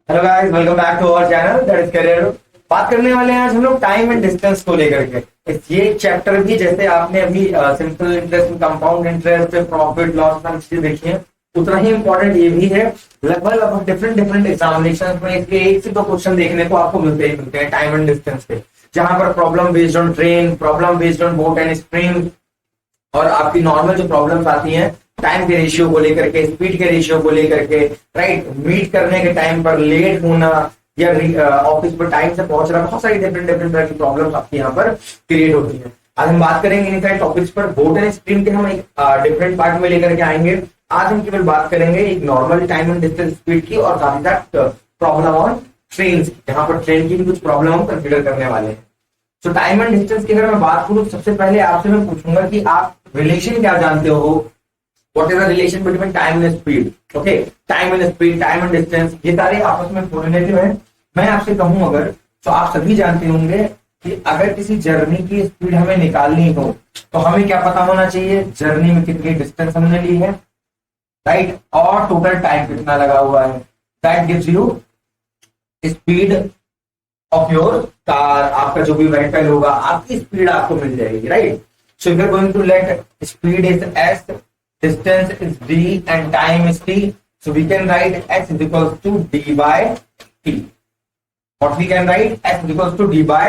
Hello guys, welcome back to our channel that is career. बात करने वाले हैं आज हम लोग टाइम एंड डिस्टेंस को लेकर के। ये चैप्टर भी जैसे आपने अभी simple interest, compound interest, profit loss चीजें देखी है, उतना ही इंपॉर्टेंट ये भी है। लगभग डिफरेंट डिफरेंट एग्जामिनेशन में इसके एक से दो क्वेश्चन देखने को आपको मिलते ही मिलते हैं टाइम एंड डिस्टेंस के, जहां पर problem based on train, problem based on boat and spring, और आपकी नॉर्मल जो प्रॉब्लम्स आती हैं टाइम के रेशियो को लेकर के, स्पीड के रेशियो को लेकर के, राइट, मीट करने के टाइम पर लेट होना या ऑफिस पर टाइम से पहुंचना, बहुत सारी डिफरेंट डिफरेंट तरह की प्रॉब्लम्स आपकी यहाँ पर क्रिएट होती हैं। आज हम बात करेंगे इन सारे टॉपिक्स पर। बोट एंड स्प्रिंग के हम एक डिफरेंट पार्ट में लेकर के आएंगे। आज हम केवल बात करेंगे एक normal time and distance speed की और साथ ही साथ प्रॉब्लम ऑन ट्रेन, जहां पर ट्रेन की भी कुछ प्रॉब्लम हम कंसिडर करने वाले हैं। तो टाइम एंड डिस्टेंस की अगर मैं बात करूं, सबसे पहले आपसे मैं पूछूंगा कि आप रिलेशन क्या जानते हो। What is the relation between time and speed? Okay, time and speed, time and distance, ये सारे आपस में कोरिलेटिव है। मैं आपसे कहूं अगर, तो आप सभी जानते होंगे कि अगर किसी जर्नी की स्पीड हमें निकालनी हो तो हमें क्या पता होना चाहिए, जर्नी में कितनी डिस्टेंस हमने ली है, राइट, और टोटल टाइम कितना लगा हुआ है। That gives you speed of your car. आपका जो भी व्हीकल होगा, आपकी स्पीड आपको मिल जाएगी, right. So if you are going to let speed is s, distance is d and time is t, so we can write s is equals to d by t. What we can write, s is equals to d by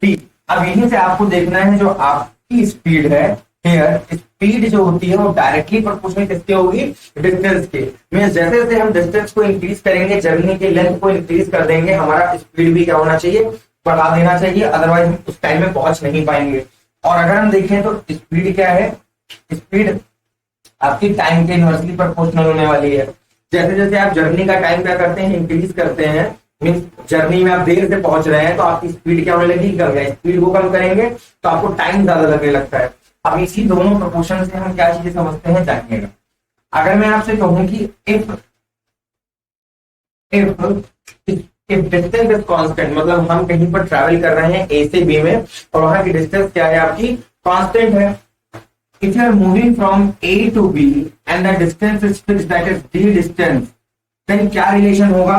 t. अब यहीं से आपको देखना है जो आपकी speed है, here speed जो होती है वो डायरेक्टली प्रोपोर्शनल किसके होगी, डिस्टेंस के। मींस जैसे जैसे हम डिस्टेंस को इंक्रीज करेंगे, जर्नी के लेंथ को इंक्रीज कर देंगे, हमारा स्पीड भी क्या होना चाहिए, बढ़ा देना चाहिए, अदरवाइज हम उस टाइम में पहुंच नहीं पाएंगे। और अगर हम देखें तो स्पीड क्या है, स्पीड आपकी टाइम के इनवर्सली प्रोपोर्शनल होने वाली है। जैसे जैसे आप जर्नी का टाइम क्या करते हैं, इंक्रीज करते हैं, मींस जर्नी में आप देर से पहुंच रहे हैं तो आपकी स्पीड क्या होने लगी, कम गई। स्पीड को कम करेंगे तो आपको टाइम ज्यादा लगने लगता है। अब इसी दोनों प्रोपोर्शन से हम क्या चीजें समझते हैं, जानिएगा। अगर मैं आपसे कहूं कि इफ डिस्टेंस इज कांस्टेंट, मतलब हम कहीं पर ट्रैवल कर रहे हैं ए से बी में और वहां की डिस्टेंस क्या है, आपकी कांस्टेंट है। If you are moving from A to B and the distance is fixed, that is d distance, then क्या रिलेशन होगा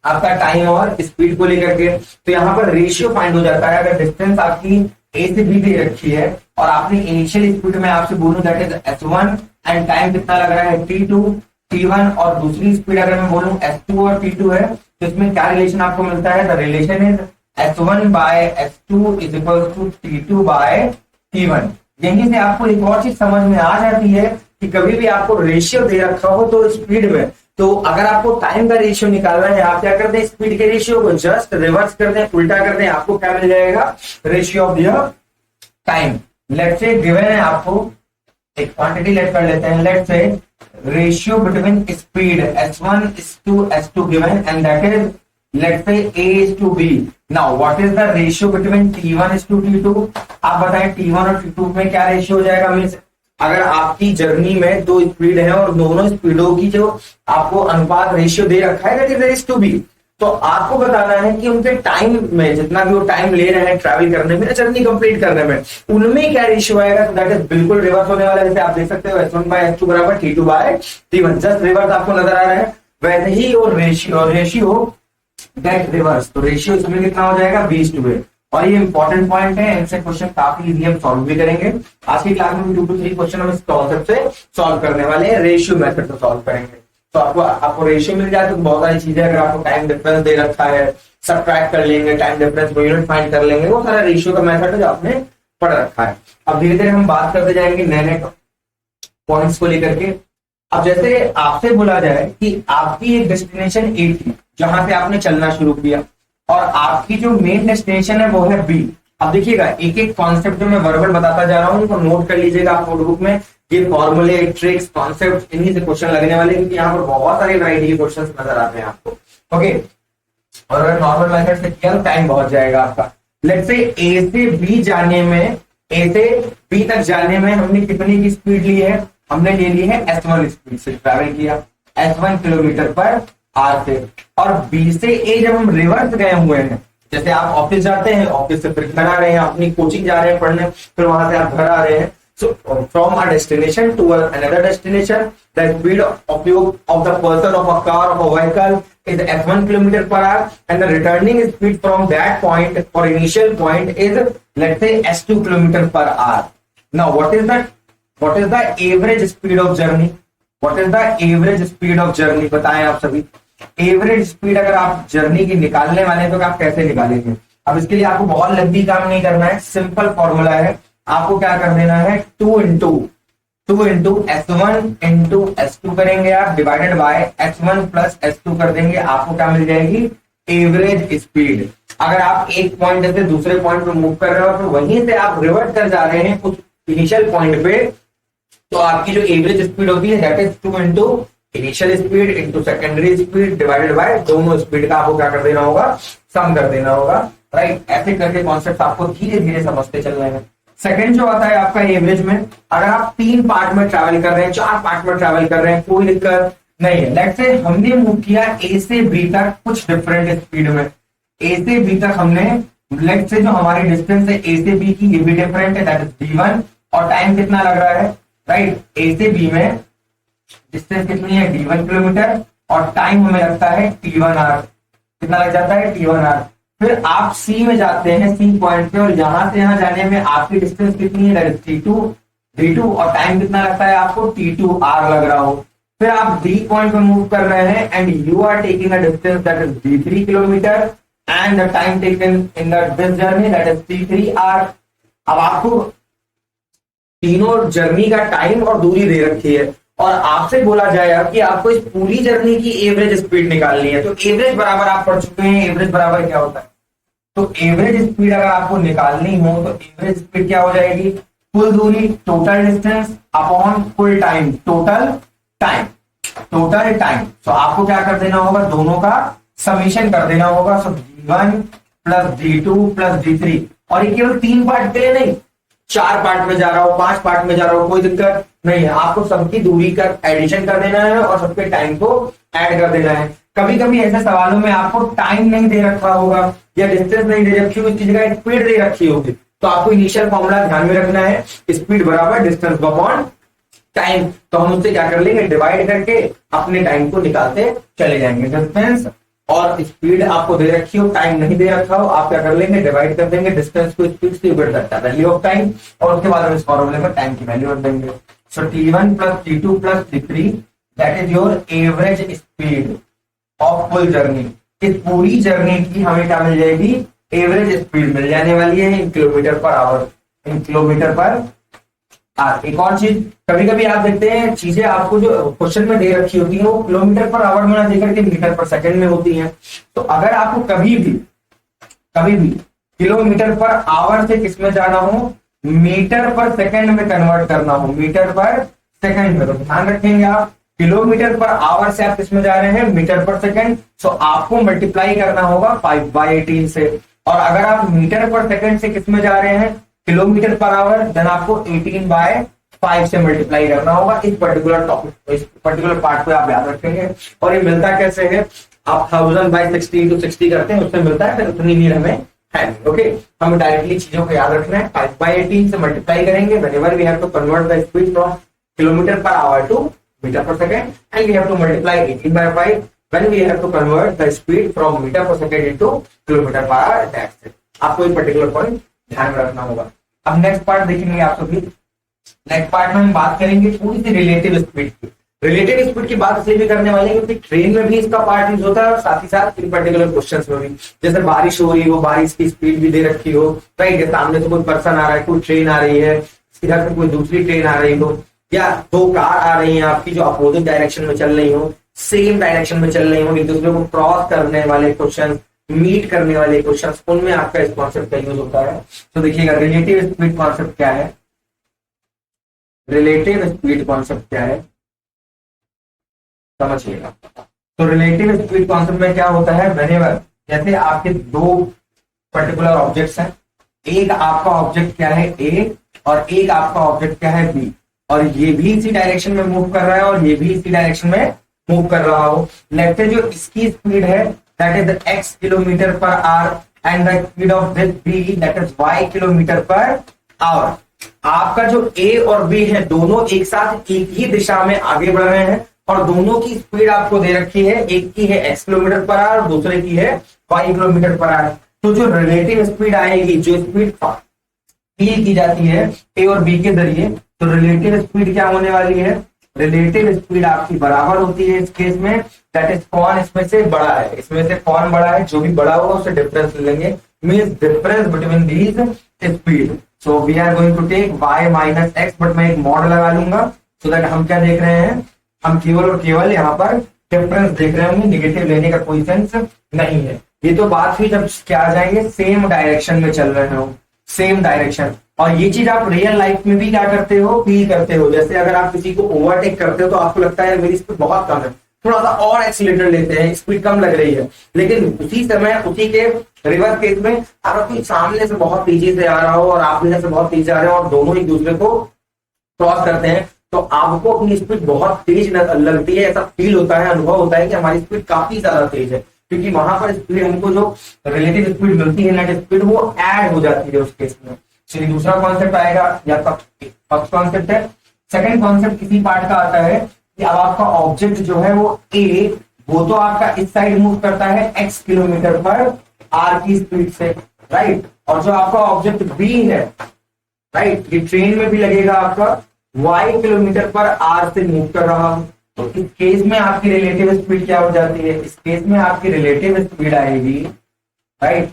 आपका टाइम और स्पीड को लेकर के। तो यहाँ पर रेशियो फाइंड हो जाता है। अगर डिस्टेंस आपकी A से B दे रखी है और आपने इनिशियल स्पीड में आपसे बोलूं that is s1 and time कितना लग रहा है t2 t1, और दूसरी स्पीड अगर मैं बोलूं s2 और t2 है, तो इसमें क्या रिलेशन आपको मिलता है, the relation is s1 by s2 is equal to t2 by t1। यहीं से आपको एक और चीज समझ में आ जाती है कि कभी भी आपको रेशियो दे रखा हो तो स्पीड में, तो अगर आपको टाइम का रेशियो निकालना है, आप क्या करते हैं, स्पीड के रेशियो को जस्ट रिवर्स कर दें, उल्टा कर दें, आपको क्या मिल जाएगा, ratio of the time. Let's say given है आपको एक क्वांटिटी, लेट कर लेते हैं, let's say ratio between speed s1 is to s2 given and that is, let's say A is to B. Now what is the ratio between T1 is to T2? आप बताएं T1 और T2 में क्या ratio हो जाएगा। Means अगर आपकी journey में दो स्पीड है और दोनों स्पीडों की जो आपको अनुपात रेशियो दे रखा है, that is to B, तो आपको बताना है कि उनके टाइम में, जितना भी वो टाइम ले रहे हैं ट्रैवल करने में, जर्नी कंप्लीट करने में, उनमें क्या रेशियो आएगा। तो दैट इज बिल्कुल रिवर्स होने वाला है। जैसे आप देख सकते हो s1 बाय s2 बराबर t2 by t1, just reverse आपको नजर आ रहा है। वैसे ही और रेशियो गेट रिवर्स, तो रेशियो इसमें कितना हो जाएगा, 20:1। और ये इंपॉर्टेंट पॉइंट है, इनसे क्वेश्चन काफी इजी हम सॉल्व भी करेंगे। आज की क्लास में 2 to 3 क्वेश्चन हम इस कॉन्सेप्ट से सॉल्व करने वाले हैं, रेशियो मेथड से सॉल्व करेंगे। तो आपको रेशियो मिल जाए तो बहुत सारी चीजें, अगर आपको टाइम डिफरेंस दे रखा है, सब्ट्रैक्ट कर लेंगे, टाइम डिफरेंस को यूनिट फाइंड कर लेंगे, वो सारा रेशियो का मेथड है जो आपने पढ़ रखा है। अब धीरे धीरे हम बात करते जाएंगे नए नए पॉइंट्स को लेकर के। अब जैसे आपसे बोला जाए कि आपकी एक डेस्टिनेशन ए थी जहां से आपने चलना शुरू किया, और आपकी जो मेन डेस्टिनेशन है वो है बी। अब देखिएगा, एक एक कॉन्सेप्ट जो मैं वर्बल बताता जा रहा हूँ तो नोट कर लीजिएगा आप नोटबुक में। ये फॉर्मूले, ट्रिक्स, कॉन्सेप्ट, इन्हीं से क्वेश्चन लगने वाले, क्योंकि यहाँ पर बहुत सारी वैरायटी के क्वेश्चन नजर आते हैं आपको। ओके, और अगर नॉर्मल मेथड से किया तो टाइम बहुत जाएगा आपका। लेट्स से ए से बी जाने में, ए से बी तक जाने में हमने कितनी की स्पीड ली है, हमने ले ली है s1 स्पीड से ट्रैवल किया, s1 किलोमीटर पर आर से। और बी से ए जब हम रिवर्स गए हुए हैं, जैसे आप ऑफिस जाते हैं, ऑफिस से फिर घर आ रहे हैं, अपनी कोचिंग जा रहे हैं पढ़ने, फिर वहां से आप घर आ रहे हैं, So from a destination to another destination, the speed of the person, of a car, of a vehicle is f1 kilometer per hour, and the returning speed from that point or initial point is, let's say, s2 kilometer per hour. Now what is the average speed of journey? What is the average speed of journey? बताएं आप सभी। Average speed अगर आप journey की निकालने वाले हैं तो आप कैसे निकालेंगे? अब इसके लिए आपको बहुत लंबी काम नहीं करना है, सिंपल फॉर्मूला है। आपको क्या कर देना है, 2 इंटू s1 इंटू s2 करेंगे आप, divided by s1 plus s2 कर देंगे, आपको क्या मिल जाएगी, एवरेज स्पीड। अगर आप एक पॉइंट से दूसरे पॉइंट पे मूव कर रहे हो तो वहीं से आप रिवर्ट कर जा रहे हैं उस इनिशियल पॉइंट पे, तो आपकी जो एवरेज स्पीड होती है that is 2 into initial speed into secondary speed divided by दोनों स्पीड का आपको क्या कर देना होगा, सम कर देना होगा, राइट। ऐसे करके कॉन्सेप्ट आपको धीरे धीरे समझते चलना है। सेकंड जो आता है आपका एवरेज में, अगर आप 3 पार्ट में ट्रैवल कर रहे हैं, 4 पार्ट में ट्रैवल कर रहे हैं, कोई दिक्कत नहीं है। लेट्स से हमने मूव किया ए से बी तक कुछ डिफरेंट स्पीड में, ए से बी तक हमने, लेट्स से जो हमारी डिस्टेंस है ए से बी की ये भी डिफरेंट है, दैट इज d1, और टाइम कितना लग रहा है, राइट। ए से बी में डिस्टेंस कितनी है, d1 किलोमीटर, और टाइम हमें लगता है t1 आवर। कितना लग जाता है, t1 आवर। फिर आप सी में जाते हैं, सी पॉइंट पे, और यहां से यहां जाने में आपकी डिस्टेंस कितनी है, d2, और टाइम कितना लगता है आपको, t2 आवर लग रहा हो। फिर आप डी पॉइंट पे मूव कर रहे हैं and you are taking a distance that is d3 kilometre and the time taken in this journey that is t3 hour. अब आपको तीनों जर्नी का टाइम और दूरी दे रखी है, और आपसे बोला जाएगा कि आपको इस पूरी जर्नी की एवरेज स्पीड निकालनी है। तो एवरेज बराबर आप पढ़ चुके हैं, एवरेज बराबर क्या होता है। तो एवरेज स्पीड अगर आपको निकालनी हो तो एवरेज स्पीड क्या हो जाएगी, कुल दूरी, टोटल डिस्टेंस अपॉन कुल टाइम, टोटल टाइम। तो आपको क्या कर देना होगा, दोनों का समीशन कर देना होगा। सो d1 plus d2 plus d3, और ये केवल 3 पार्ट के लिए नहीं, 4 पार्ट में जा रहा हो, 5 पार्ट में जा रहा हो, कोई दिक्कत नहीं है। आपको सबकी दूरी का एडिशन कर देना है और सबके टाइम को ऐड कर देना है। कभी कभी ऐसे सवालों में आपको टाइम नहीं दे रखा होगा या डिस्टेंस नहीं दे रखी होगी, इसकी जगह स्पीड दे रखी होगी, तो आपको इनिशियल फॉर्मूला ध्यान में रखना है, स्पीड बराबर डिस्टेंस अपॉन टाइम। तो हम उससे क्या कर लेंगे, डिवाइड करके अपने टाइम को निकालते चले जाएंगे। डिस्टेंस और स्पीड आपको दे रखी हो, टाइम नहीं दे रखा हो, आप क्या कर लेंगे, डिवाइड कर देंगे डिस्टेंस को स्पीड से, बढ़ सकता है वैल्यू ऑफ टाइम, और उसके बाद हम इस फॉर्मूले में टाइम की वैल्यू रख देंगे। सो t1 plus t2 plus t3 that is your average speed of full journey. इस पूरी जर्नी की हमें क्या मिल जाएगी, एवरेज स्पीड मिल जाने वाली है इन kilometre per our, in kilometre per our. एक और चीज, कभी कभी आप देखते हैं चीजें आपको जो क्वेश्चन में दे रखी होती है वो किलोमीटर पर आवर में ना देकर के मीटर पर सेकंड में होती है। तो अगर आपको कभी भी किलोमीटर पर आवर से किसमें जाना हो, मीटर पर सेकंड में कन्वर्ट करना हो, मीटर पर सेकंड में, तो ध्यान रखेंगे आप, किलोमीटर पर आवर से आप किसमें जा रहे हैं, मीटर पर सेकंड। सो आपको मल्टीप्लाई करना होगा 5/18 से, और अगर आप मीटर पर सेकंड से किसमें जा रहे हैं, किलोमीटर पर आवर, देन आपको 18/5 से मल्टीप्लाई करना होगा। इस पर्टिकुलर टॉपिक, इस पर्टिकुलर पार्ट को आप याद रखेंगे। और ये मिलता कैसे है, आप 1000/60 into 60 करते हैं, उससे मिलता है, फिर उतनी नीड हमें है। ओके, हमें डायरेक्टली चीजों को याद रखना है। 5/18 से मल्टीप्लाई करेंगे whenever we have to convert the speed from kilometre per hour to metre per second, and we have to multiply 18/5 when we have to convert the speed from meter per second into kilometer per hour. That's it. आपको एक particular point ध्यान में रखना होगा। अब next part देखेंगे आप सभी। नेक्स्ट पार्ट में हम बात करेंगे थोड़ी सी रिलेटिव स्पीड की। रिलेटिव स्पीड की बात इसलिए भी करने वाले हैं क्योंकि ट्रेन में भी इसका पार्ट यूज होता है और साथ ही साथ इन पर्टिकुलर क्वेश्चंस में भी। जैसे बारिश हो रही हो, बारिश की स्पीड भी दे रखी हो, राइट, सामने से कोई पर्सन आ रहा है, कोई ट्रेन आ रही है, इधर से कोई दूसरी ट्रेन आ रही हो, या 2 कार आ रही हैं आपकी जो अपोजिट डायरेक्शन में चल रही हो, सेम डायरेक्शन में चल रही हो, एक दूसरे को क्रॉस करने वाले क्वेश्चन, मीट करने वाले क्वेश्चन, उनमें आपका इस कॉन्सेप्ट का यूज होता है। तो देखिएगा रिलेटिव स्पीड कॉन्सेप्ट क्या है, रिलेटिव स्पीड कॉन्सेप्ट क्या है समझिएगा। तो रिलेटिव स्पीड कॉन्सेप्ट में क्या होता है, व्हेनेवर, जैसे आपके 2 पर्टिकुलर ऑब्जेक्ट्स हैं, एक आपका ऑब्जेक्ट क्या है ए और एक आपका ऑब्जेक्ट क्या है बी, और ये भी इसी डायरेक्शन में मूव कर रहा है और ये भी इसी डायरेक्शन में मूव कर रहा हो। लेट्स से जो इसकी स्पीड है that is x kilometre per hour and the speed of this b that is y kilometre per our. आपका जो ए और बी है दोनों एक साथ एक ही दिशा में आगे बढ़ रहे हैं और दोनों की स्पीड आपको दे रखी है, एक की है x किलोमीटर पर आवर और दूसरे की है y किलोमीटर पर आवर। तो जो रिलेटिव स्पीड आएगी, जो स्पीड फील की जाती है ए और बी के जरिए, तो रिलेटिव स्पीड क्या होने वाली है, रिलेटिव स्पीड आपकी बराबर होती है इस केस में, दैट इज कौन इसमें से बड़ा है, इसमें से कौन बड़ा है, जो भी बड़ा होगा उससे डिफरेंस ले लेंगे, means difference between these speed. So we are going to take y minus x, but मैं एक मॉड लगा लूंगा सो दैट हम क्या देख रहे हैं, हम केवल और केवल यहाँ पर डिफरेंस देख रहे होंगे, निगेटिव लेने का कोई सेंस नहीं है। ये तो बात हुई जब क्या आ जाएंगे, सेम डायरेक्शन में चल रहे हो, सेम डायरेक्शन। और ये चीज आप रियल लाइफ में भी क्या करते हो, फील करते हो। जैसे अगर आप किसी को ओवरटेक करते हो तो आपको लगता है मेरी स्पीड बहुत कम है, थोड़ा सा और एक्सीलेटर लेते हैं, स्पीड कम लग रही है, लेकिन उसी समय उसी के रिवर्स केस में अगर कोई सामने से बहुत तेजी से आ रहा हो और आप इधर से बहुत तेज आ रहे हो और दोनों एक दूसरे को क्रॉस करते हैं, तो आपको अपनी स्पीड बहुत तेज लगती है, ऐसा फील होता है, अनुभव होता है कि हमारी स्पीड काफी ज्यादा तेज है, क्योंकि वहां पर स्पीड हमको जो रिलेटिव स्पीड मिलती है, नेट स्पीड, वो ऐड हो जाती है उस केस में। चलिए दूसरा कॉन्सेप्ट आएगा, या फर्स्ट कॉन्सेप्ट है। सेकंड कॉन्सेप्ट किसी पार्ट का आता है कि अब आपका ऑब्जेक्ट जो है वो ए, वो तो आपका इस साइड मूव करता है x किलोमीटर पर आर की स्पीड से, राइट, और जो आपका ऑब्जेक्ट बी है, राइट, ये ट्रेन में भी लगेगा आपका y किलोमीटर पर आर से मूव कर रहा हूं। तो इस केस में आपकी रिलेटिव स्पीड क्या हो जाती है, इस केस में आपकी रिलेटिव स्पीड आएगी, राइट,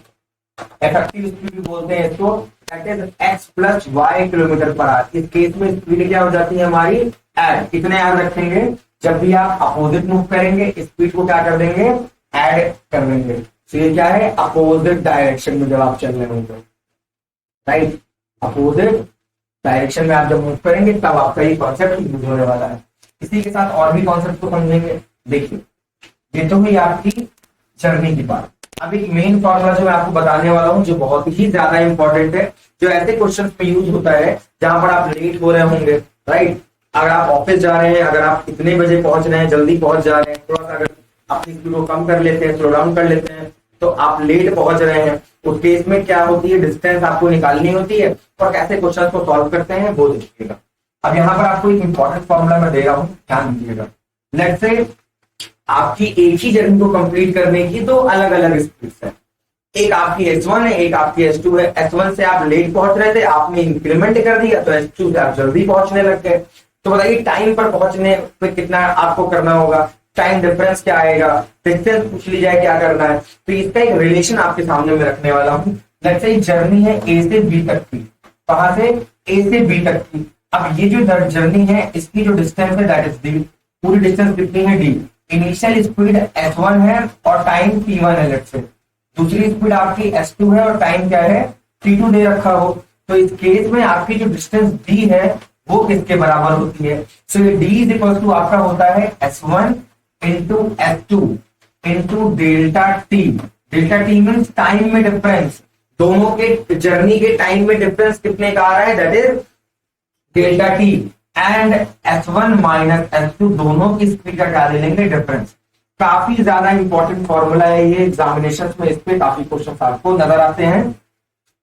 इफेक्टिव स्पीड भी बोलते हैं इसको, that is x plus y kilometre per our. इस केस में स्पीड क्या हो जाती है हमारी, ऐड। कितने याद रखेंगे, जब भी आप अपोजिट मूव करेंगे स्पीड को क्या कर देंगे, ऐड कर देंगे। तो ये क्या है, अपोजिट डायरेक्शन में जब आप चल रहे होंगे, राइट, अपोजिट डायरेक्शन में आप जब मूव करेंगे तब आपका ये कॉन्सेप्ट यूज होने वाला है। इसी के साथ और भी कॉन्सेप्ट को समझेंगे। देखिए, ये तो हुई आपकी जर्नी की बात। अब एक मेन फॉर्मूला जो मैं आपको बताने वाला हूं, जो बहुत ही ज्यादा इंपॉर्टेंट है, जो ऐसे क्वेश्चन पे यूज होता है जहां पर आप लेट हो रहे होंगे, राइट, अगर आप ऑफिस जा रहे हैं, अगर आप इतने बजे पहुंच रहे हैं, जल्दी पहुंच जा रहे हैं, थोड़ा सा अगर अपनी स्पीड को कम कर लेते हैं, स्लो डाउन कर लेते हैं, तो आप लेट पहुंच रहे हैं, उस केस में क्या होती है, डिस्टेंस आपको निकालनी होती है, और कैसे क्वेश्चन को सॉल्व करते हैं वो देखिएगा। अब यहाँ पर आपको एक इंपॉर्टेंट फॉर्मूला मैं दे रहा हूँ, ध्यान दीजिएगा। लेट्स से आपकी एक ही जर्नी को कंप्लीट करने की दो अलग अलग स्पीड्स है, एक आपकी S1 है, एक आपकी S2 है। S1 से आप लेट पहुंच रहे थे, आपने इंक्रीमेंट कर दिया, तो S2 से आप जल्दी पहुंचने लग गए। तो बताइए टाइम पर पहुंचने पे कितना आपको करना होगा, टाइम डिफरेंस क्या आएगा, डिस्टेंस पूछ ली जाए क्या करना है। तो इसका एक रिलेशन आपके सामने में रखने वाला हूँ। लेट्स से जर्नी है A से B तक की, कहां से, A से B तक की। अब ये जो जर्नी है इसकी जो डिस्टेंस है दैट इज D, पूरी डिस्टेंस कितनी है D। इनिशियल स्पीड S1 है और टाइम T1 है, लेट्स से। दूसरी स्पीड आपकी S2 है और टाइम क्या है, T2 दे रखा हो। तो इस केस में आपकी जो डिस्टेंस D है वो किसके बराबर होती है, सो ये D इज इक्वल टू आपका होता है S1 into S2 into delta T। Delta T means time में डिफरेंस, दोनों के जर्नी के टाइम में डिफरेंस कितने का आ रहा है, that is delta T। And S1 minus S2 दोनों की स्पीड का क्या ले लेंगे, डिफरेंस। काफी ज्यादा इंपॉर्टेंट फॉर्मूला है ये, एग्जामिनेशन में इस पे काफी क्वेश्चन आपको नजर आते हैं,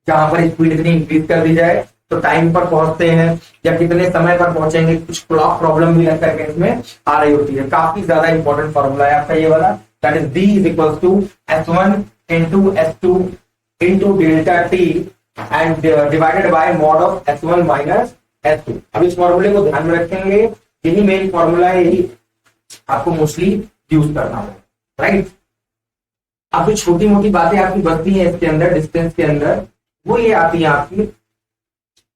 जहां पर स्पीड इतनी इंक्रीज कर दी जाए तो टाइम पर पहुंचते हैं या कितने समय पर पहुंचेंगे, कुछ क्लॉक प्रॉब्लम भी लगता है इसमें आ रही होती है। काफी ज्यादा इंपॉर्टेंट फॉर्मूला है आपका ये वाला, that is D is equal to S1 into S2 into delta T and divided by mod of S1 minus S2। अब इस फॉर्मूले को ध्यान में रखेंगे, यही मेन फॉर्मूला है, यही आपको मोस्टली यूज करना है, राइट। अब जो छोटी मोटी बातें आपकी बचती हैं इसके अंदर, डिस्टेंस के अंदर, वो ये आती है आपकी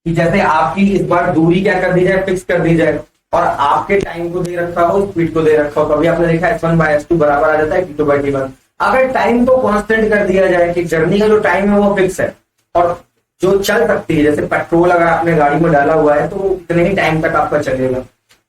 कि जैसे आपकी इस बार दूरी क्या कर दी जाए, फिक्स कर दी जाए, और आपके टाइम को दे रखा हो, स्पीड को दे रखा हो। कभी आपने देखा S1 बाय S2 बराबर आ जाता है T2 बाय T1। अगर टाइम को कांस्टेंट कर दिया जाए कि जर्नी का जो टाइम है वो फिक्स है और जो चल सकती है, जैसे पेट्रोल अगर आपने गाड़ी में डाला हुआ है तो वो इतने ही टाइम तक आपका चलेगा,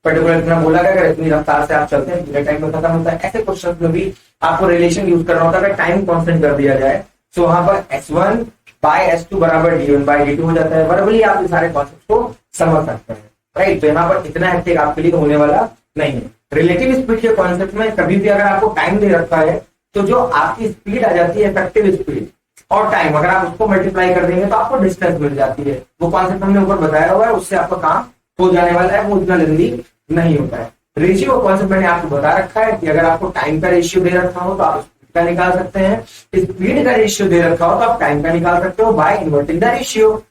पर्टिकुलर इतना बोला गया, अगर इतनी रफ्तार से आप चलते हैं पूरे टाइम में खत्म होता है। ऐसे क्वेश्चन में भी आपको रिलेशन यूज करना होता है, अगर टाइम कांस्टेंट कर दिया जाए तो वहां पर S1 बाय S2 बराबर D1 बाय D2 हो जाता है। बराबर आप ये सारे कॉन्सेप्ट को समझ सकते हैं, राइट। तो यहाँ पर इतना हेक्टिक आपके लिए होने वाला नहीं है। रिलेटिव स्पीड के कॉन्सेप्ट में कभी भी अगर आपको टाइम दे रखा है तो जो आपकी स्पीड आ जाती है इफेक्टिव स्पीड, और टाइम, अगर आप उसको मल्टीप्लाई कर देंगे तो आपको डिस्टेंस मिल जाती है। वो कॉन्सेप्ट हमने ऊपर बताया हुआ है, उससे आपका काम हो जाने वाला है, वो इतना जल्दी नहीं होता है। रेशियो कॉन्सेप्ट मैंने आपको बता रखा है कि अगर आपको टाइम का रेशियो दे रखा हो तो आप स्पीड का निकाल सकते हैं, स्पीड का रेशियो दे रखा हो तो आप टाइम का निकाल सकते हो by inverting the ratio.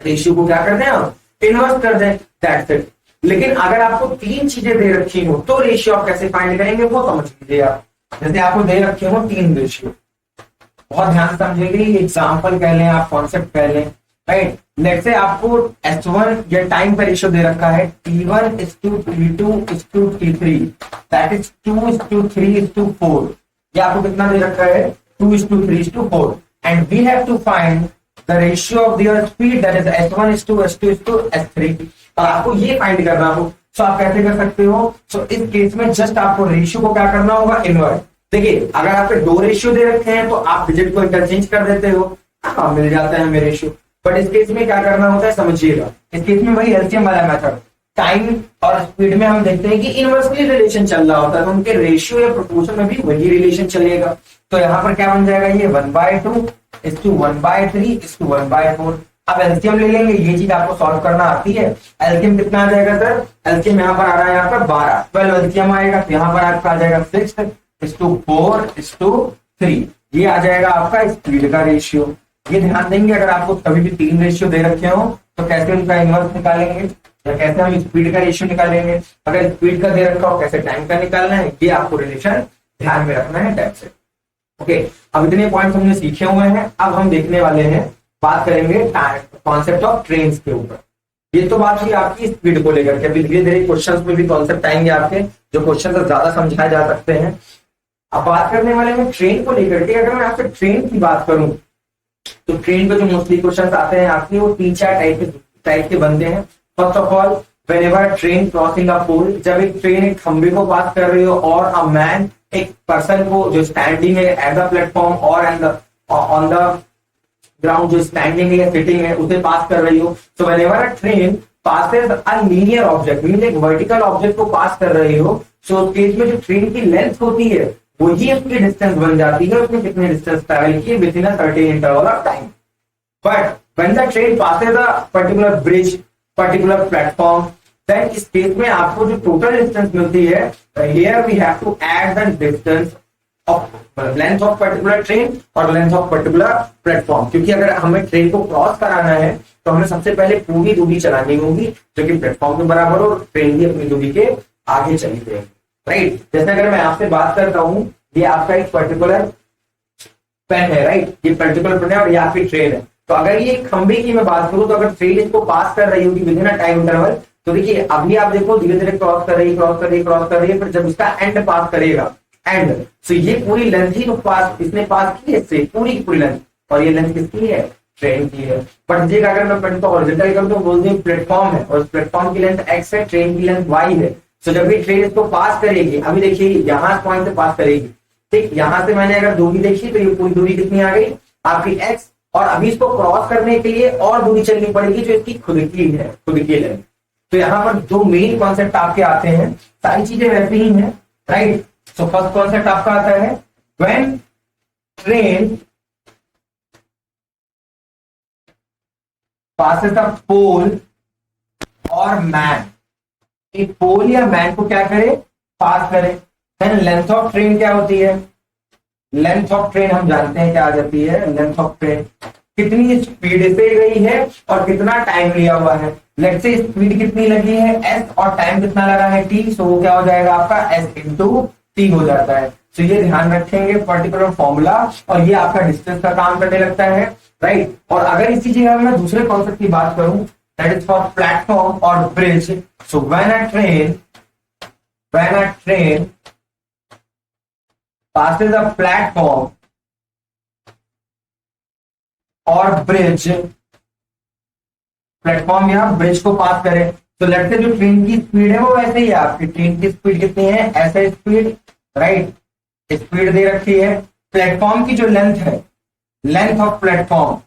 Ratio को क्या कर दें आप, इन्वर्स कर दें, दैट्स इट। लेकिन अगर आपको तीन चीजें दे रखी हो तो रेशियो आप कैसे फाइंड करेंगे वो समझ लीजिए आप। जैसे आपको दे रखे हो तीन रेशियो, बहुत ध्यान से समझेंगे, एग्जाम्पल कह लें आप, कॉन्सेप्ट कह लें, राइट। लेट्स से आपको S1 या टाइम का रेशियो दे रखा है T1:T2:T3, दैट इज 2:3:4। ये आपको कितना दे रखा है, 2:3:4, and we have to find the ratio of their speed, that is S1:S2:S3। और आपको ये फाइंड करना हो तो आप कैसे कर सकते हो, तो इस केस में जस्ट आपको रेशियो को क्या करना होगा, इन्वर्ट। देखिए अगर आपके दो रेशियो दे रखे हैं तो आप डिजिट को इंटरचेंज कर देते हो, हाँ मिल जाता है हमें रेशियो। बट इस केस में क्या करना होता है समझिएगा, इस केस में वही एलसीएम वाला मेथड, टाइम और स्पीड में हम देखते हैं कि इनवर्सली रिलेशन चल रहा होता है, तो उनके रेशियो या प्रोपोर्शन में भी वही रिलेशन चलेगा। तो यहाँ पर क्या बन जाएगा, ये 1/2:1/3:1/4। अब एलसीएम ले लेंगे, ये चीज आपको सॉल्व करना आती है। एलसीएम कितना आ जाएगा सर, एलसीएम यहाँ पर आ रहा है यहाँ पर 12, 12 एलसीएम आएगा, तो यहाँ पर आपका आ जाएगा 6:4:3। ये आ जाएगा आपका स्पीड का रेशियो। ये ध्यान देंगे, अगर आपको कभी भी तीन रेशियो दे रखे हो तो कैसे उनका इनवर्स निकालेंगे या कैसे हम स्पीड का रेशियो निकालेंगे, अगर स्पीड का दे रखा हो कैसे टाइम का निकालना है, ये आपको रिलेशन ध्यान में रखना है, दैट्स इट। ओके, अब इतने पॉइंट्स हमने सीखे हुए हैं। अब हम देखने वाले हैं, बात करेंगे कॉन्सेप्ट ऑफ ट्रेन के ऊपर। ये तो बात हुई आपकी स्पीड को लेकर के, अभी धीरे धीरे क्वेश्चंस में भी कॉन्सेप्ट आएंगे आपके, जो क्वेश्चन ज्यादा समझाए जा सकते हैं। अब बात करने वाले हैं ट्रेन को लेकर के। अगर मैं आपसे ट्रेन की बात करूं तो ट्रेन पे जो मोस्टली क्वेश्चंस आते हैं आपके, वो तीन चार टाइप के बनते हैं। First of all, whenever train crossing a pole, जब एक ट्रेन एक खंबे को पास कर रही हो और अ मैन एक पर्सन को जो स्टैंडिंग है एट द प्लेटफॉर्म और ऑन द ग्राउंड जो स्टैंडिंग है या सिटिंग है उसे पास कर रही हो। So whenever a train passes a linear object, mean एक वर्टिकल ऑब्जेक्ट को पास कर रही हो, सो उस केस में जो ट्रेन की लेंथ होती है वही उसकी डिस्टेंस बन जाती है, उसने कितने डिस्टेंस ट्रैवल किए within a certain interval of time. But when the train passes a particular bridge, particular platform, then इस केस में आपको जो टोटल डिस्टेंस मिलती है, here we have to add the distance of length of particular train और length of particular platform. क्योंकि अगर हमें ट्रेन को क्रॉस कराना है तो हमें सबसे पहले पूरी दूरी चलानी होगी जो कि प्लेटफॉर्म के बराबर हो, ट्रेन भी अपनी दूरी के आगे चली जाएगी, राइट। जैसे अगर मैं आपसे बात करता हूं, ये आपका एक पर्टिकुलर पेन है, राइट, ये पर्टिकुलर पेन है और ये आपकी ट्रेन है। तो अगर ये खंबे की मैं बात करूं तो अगर ट्रेन इसको पास कर रही होगी with in a time interval, तो देखिए अभी आप देखो धीरे धीरे क्रॉस कर रही है, फिर जब इसका एंड पास करेगा, एंड तो ये पूरी लेंथ ही तो पास इसने पास की है, इससे पूरी लेंथ, और ये लेंथ किसकी है, ट्रेन की है। बट देखिए अगर मैं पेन को हॉरिजॉन्टल कर दूं, बोल दूं प्लेटफॉर्म है और प्लेटफॉर्म की लेंथ x है, ट्रेन की लेंथ y है। तो जब भी ट्रेन इसको पास करेगी, अभी देखिए यहाँ पॉइंट से पास करेगी, ठीक, यहां से मैंने अगर दूरी देखी तो ये पूरी दूरी कितनी आ गई आपकी x, और अभी इसको क्रॉस करने के लिए और दूरी चलनी पड़ेगी जो इसकी खुद की है, खुद की लेंथ। तो यहाँ पर जो मेन कॉन्सेप्ट आपके आते हैं, सारी चीजें वैसे ही हैं, राइट। सो फर्स्ट कॉन्सेप्ट आपका आता है व्हेन ट्रेन पासेस द पोल और मैन, एक पोल या मैन को क्या करे, पास करे। देन लेंथ ऑफ ट्रेन क्या होती है, लेंथ ऑफ ट्रेन हम जानते हैं क्या आ जाती है, लेंथ ऑफ ट्रेन कितनी स्पीड से गई है और कितना टाइम लिया हुआ है। लेट्स से स्पीड कितनी लगी है s और टाइम कितना लगा है t, सो वो क्या हो जाएगा आपका s इंटू t हो जाता है। तो ये ध्यान रखेंगे पर्टिकुलर फॉर्मूला, और ये आपका डिस्टेंस का काम करने लगता है, राइट। और अगर इसी जगह मैं दूसरे कॉन्सेप्ट की बात करूं, दैट इज फॉर प्लेटफॉर्म और bridge. So when a train passes a platform और ब्रिज, प्लेटफॉर्म या ब्रिज को पास करे, तो लेट्स से जो ट्रेन की स्पीड है वो वैसे ही है, आपकी ट्रेन की स्पीड कितनी है, ऐसे स्पीड, राइट, स्पीड दे रखी है। प्लेटफॉर्म की जो लेंथ है, लेंथ ऑफ प्लेटफॉर्म,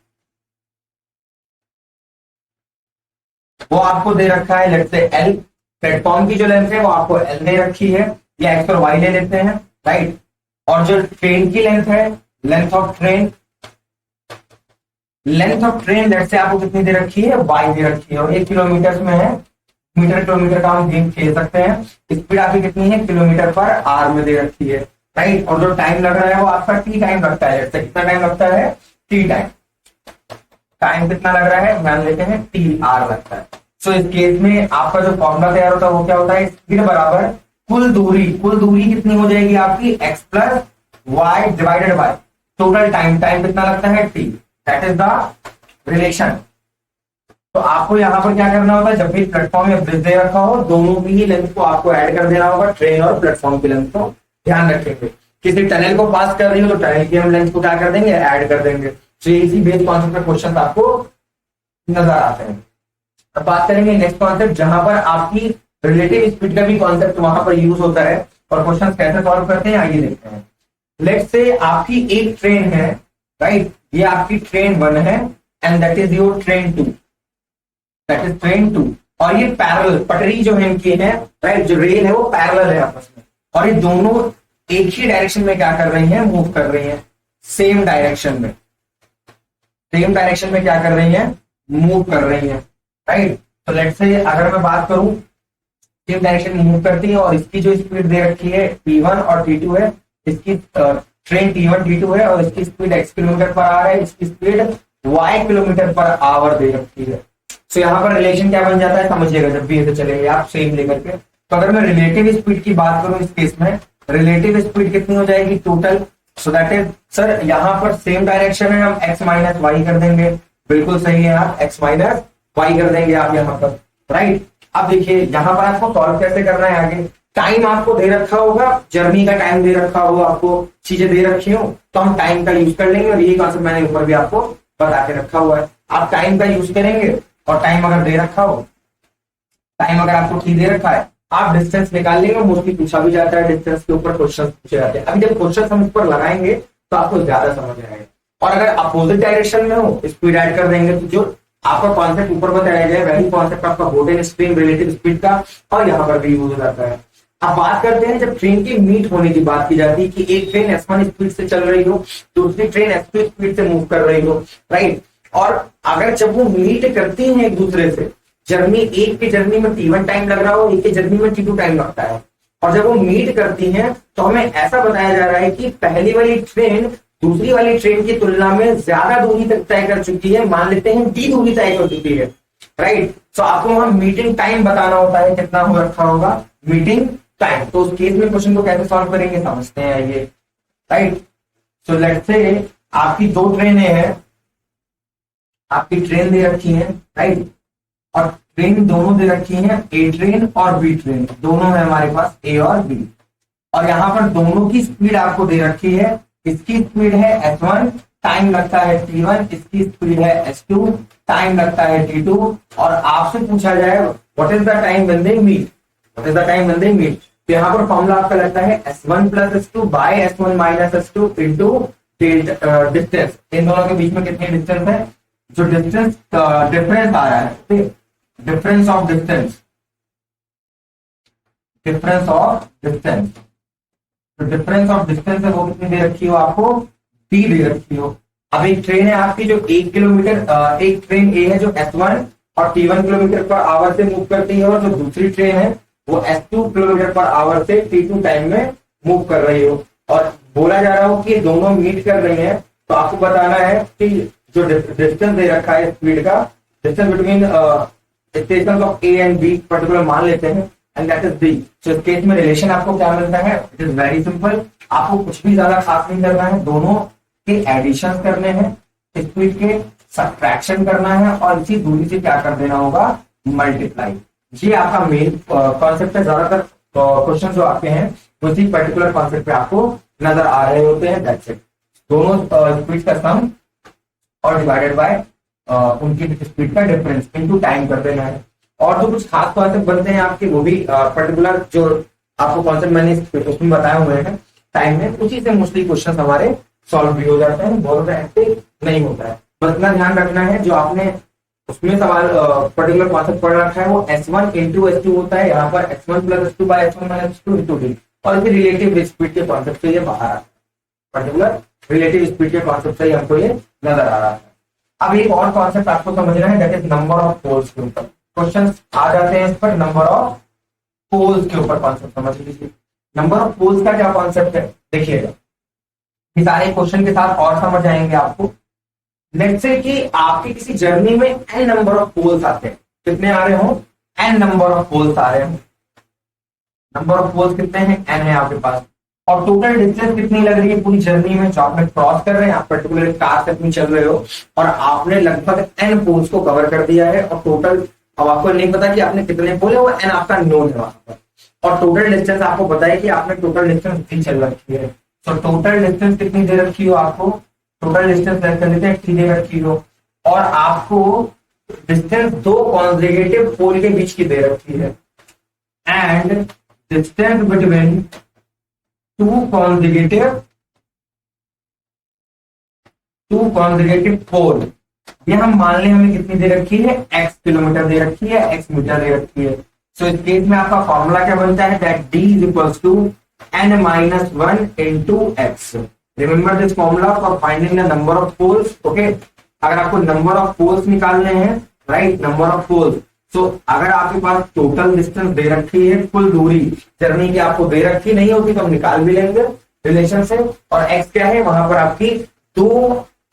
वो आपको दे रखा है लेट्स से l, प्लेटफॉर्म की जो लेंथ है वो आपको l दे रखी है, या x और y ले लेते हैं, राइट। और जो ट्रेन की लेंथ है, length of train, length of train late से आपको कितनी दे रखी है, y दे रखी है, और 1 किलोमीटर में है, मीटर किलोमीटर का हम गेम खेल सकते हैं। स्पीड आपकी कितनी है, किलोमीटर पर आवर में दे रखी है, राइट। और जो टाइम लग रहा है वो आपका टी टाइम लगता है, जैसे कितना टाइम लगता है, टी टाइम। टाइम कितना लग रहा है, मान लेते हैं टी आर लगता है। सो इस केस में आपका जो फॉर्मूला तैयार होता है वो क्या होता है, स्पीड बराबर कुल दूरी कितनी हो जाएगी आपकी, x plus y divided by total time. Time कितना लगता है, t, that is the relation. तो आपको यहाँ पर क्या करना होता है, जब भी प्लेटफॉर्म या ब्रिज दे रखा हो, दोनों की ही लेंथ को आपको ऐड कर देना होगा, ट्रेन और प्लेटफॉर्म की लेंथ को ध्यान रखेंगे। किसी टनल को पास कर रही हो तो टनल की हम लेंथ को क्या कर देंगे, ऐड कर देंगे। तो इसी बेस्ड कॉन्सेप्ट में क्वेश्चन आपको नजर आते हैं। अब बात करेंगे नेक्स्ट कॉन्सेप्ट, जहां पर आपकी रिलेटिव स्पीड का भी कॉन्सेप्ट वहां पर यूज होता है, और क्वेश्चन कैसे सॉल्व करते हैं आइए देखते हैं। लेट्स से आपकी एक ट्रेन है, राइट, ये आपकी ट्रेन 1 है and that is your train 2, that is train 2। और ये पैरेलल पटरी जो है इनकी है, राइट, जो रेल है वो पैरेलल है आपस में, और ये दोनों एक ही डायरेक्शन में क्या कर रही हैं, मूव कर रही हैं, सेम डायरेक्शन में, सेम डायरेक्शन में क्या कर रही हैं, मूव कर रही हैं, राइट। तो लेट्स से अगर मैं बात करूं, सेम डायरेक्शन में मूव करती है, और इसकी जो स्पीड दे रखी है T1 और T2 है, इसकी ट्रेन T1 T2 है, और इसकी speed x kilometre per hour है, इसकी speed y kilometre per hour दे रखी है। तो यहाँ पर रिलेशन क्या बन जाता है, समझिएगा जब भी ऐसे चलेंगे आप सेम लेकर के। तो अगर मैं रिलेटिव स्पीड की बात करूं इस केस में, रिलेटिव स्पीड कितनी हो जाएगी total, so that is, sir यहाँ पर सेम डायरेक्शन है, हम x माइनस वाई कर देंगे, बिल्कुल सही है, आप x माइनस वाई कर देंगे आप यहाँ पर, राइट। अब देखिए यहाँ पर आपको सॉल्व कैसे करना है आगे। टाइम आपको दे रखा होगा, जर्नी का टाइम दे रखा होगा, आपको चीजें दे रखी हो, तो हम टाइम का यूज कर लेंगे, और यही कॉन्सेप्ट मैंने ऊपर भी आपको बता के रखा हुआ है। आप टाइम का यूज करेंगे, और टाइम अगर दे रखा हो, टाइम अगर आपको ठीक दे रखा है, आप डिस्टेंस निकाल लेंगे। मोस्टली पूछा भी जाता है डिस्टेंस के ऊपर, क्वेश्चन पूछे जाते हैं। अभी जब क्वेश्चन हम इस पर लगाएंगे तो आपको ज्यादा समझ आएगा। और अगर अपोजिट डायरेक्शन में हो, स्पीड ऐड कर देंगे, तो जो आपका कॉन्सेप्ट ऊपर बताया गया है वही कॉन्सेप्ट आपका बोर्ड स्ट्रीम रिलेटिव स्पीड का, और यहाँ पर भी यूज हो जाता है। अब बात करते हैं जब ट्रेन की मीट होने की बात की जाती है, कि एक ट्रेन S1 स्पीड से चल रही हो, दूसरी ट्रेन S2 स्पीड से मूव कर रही हो, राइट। और अगर जब वो मीट करती हैं एक दूसरे से, जर्नी एक की जर्नी में T1 टाइम लग रहा हो, एक की जर्नी में T2 टाइम लगता है, और जब वो मीट करती हैं तो हमें ऐसा बताया जा रहा है कि पहली वाली ट्रेन दूसरी वाली ट्रेन की तुलना में ज्यादा दूरी तक तय कर चुकी है, मान लेते हैं D दूरी तय कर चुकी है, राइट। तो आपको वहां मीटिंग टाइम बताना होता है, कितना हो रखा होगा मीटिंग टाइम। तो उस केस में क्वेश्चन को कैसे सॉल्व करेंगे समझते हैं ये, राइट। सो लेट्स से आपकी दो ट्रेनें हैं, आपकी ट्रेन दे रखी है, राइट, और ट्रेन दोनों दे रखी है, ए ट्रेन और बी ट्रेन, दोनों है हमारे पास ए और बी। और यहाँ पर दोनों की स्पीड आपको दे रखी है, इसकी स्पीड है S1, टाइम लगता है T1, इसकी स्पीड है S2, टाइम लगता है T2। और आपसे पूछा जाए what is the time when they meet, what is the time when they meet, तो यहाँ पर फॉर्मूला आपका लगता है S1 plus S2 by S1 minus S2 into distance. इन दोनों के बीच में कितनी डिस्टेंस है, जो डिस्टेंस डिफरेंस आ रहा है, difference of distance, difference of distance, तो डिफरेंस ऑफ डिस्टेंस है वो कितनी दे रखी हो आपको, टी दे रखी हो। अब एक ट्रेन है आपकी जो 1 किलोमीटर, एक ट्रेन ए है जो S1 और T1 किलोमीटर पर आवर से मूव करती है, और जो दूसरी ट्रेन है वो S2 किलोमीटर पर आवर से T2 टाइम में मूव कर रही हो। और बोला जा रहा हो कि दोनों मीट कर रही हैं, तो आपको बताना है कि जो डिस्टेंस दे रखा है स्पीड का, distance between station of A and be particular मान लेते हैं, एंड दैट इज डी। सो इस केस में रिलेशन आपको क्या मिलता है, इट इज वेरी सिंपल, आपको कुछ भी ज्यादा खास नहीं करना है, दोनों के एडिशन करने हैं, स्पीड के सब्ट्रैक्शन करना है, और इसी दूरी से क्या कर देना होगा, मल्टीप्लाई। ये आपका मेन कॉन्सेप्ट है। ज्यादातर क्वेश्चन जो आपके हैं उसी पर्टिकुलर कॉन्सेप्ट पे आपको नजर आ रहे होते हैं, दैट्स इट। दोनों स्पीड का सम और डिवाइडेड बाय उनकी स्पीड का डिफरेंस इनटू टाइम कर देना है। और जो कुछ खास कॉन्सेप्ट बनते हैं आपके, वो भी पर्टिकुलर जो आपको कॉन्सेप्ट मैंने उसमें बताए हुए हैं टाइम में, उसी से मोस्टली क्वेश्चन हमारे सॉल्व भी हो जाते हैं, बहुत एक्टिव नहीं होता है। बस इतना ध्यान रखना है, जो आपने उसमें सवाल पर्टिकुलर कॉन्सेप्ट पढ़ रखा है वो S1 इंटू S2 होता है, यहाँ पर X1 plus S2 by X1 minus S2 into d, और इसे रिलेटिव स्पीड के कॉन्सेप्ट से ये बाहर आता है, पर्टिकुलर रिलेटिव स्पीड के कॉन्सेप्ट से हमको ये नजर आ रहा है। अब एक और कॉन्सेप्ट आपको समझना है, that is number of poles के ऊपर क्वेश्चन आ जाते हैं इस पर। नंबर ऑफ पोल्स के ऊपर कॉन्सेप्ट समझ लीजिए। नंबर ऑफ पोल्स का क्या कॉन्सेप्ट है देखिएगा, ये सारे क्वेश्चन के साथ और समझ आएंगे आपको। लेट्स से कि आपकी किसी जर्नी में n नंबर ऑफ पोल्स आते हैं, कितने आ रहे हो, n नंबर ऑफ पोल्स आ रहे हो। नंबर ऑफ पोल्स कितने हैं, n है आपके पास, और टोटल डिस्टेंस कितनी लग रही है पूरी जर्नी में जो आपने क्रॉस कर रहे हैं, आप पर्टिकुलर कार से अपनी चल रहे हो और आपने लगभग n पोल्स को कवर कर दिया है, और टोटल अब आपको नहीं पता कि आपने कितने पोल है, वो n आपका नोन है वहां पर, और टोटल डिस्टेंस आपको पता है कि आपने टोटल डिस्टेंस कितनी चल रखी है। तो टोटल डिस्टेंस कितनी दे रखी हो आपको, टोटल डिस्टेंस कर लेते हैं, कितनी दे रखी हो, और आपको डिस्टेंस दो कॉन्सेक्यूटिव पोल के बीच की दे रखी है, and distance between two consecutive pole, ये हम मान लें हमें कितनी दे रखी है, x किलोमीटर दे रखी है, x मीटर दे रखी है। सो इस केस में आपका फॉर्मूला क्या बनता है, that d is equals to n-1 into x। Remember this formula for finding the number of poles. Okay, अगर आपको नंबर ऑफ पोल्स निकालने हैं, राइट, नंबर ऑफ पोल्स, तो अगर आपके पास टोटल डिस्टेंस दे रखी है, कुल दूरी जर्नी की आपको दे रखी नहीं होती तो हम निकाल भी लेंगे रिलेशन से, और x क्या है, वहां पर आपकी दो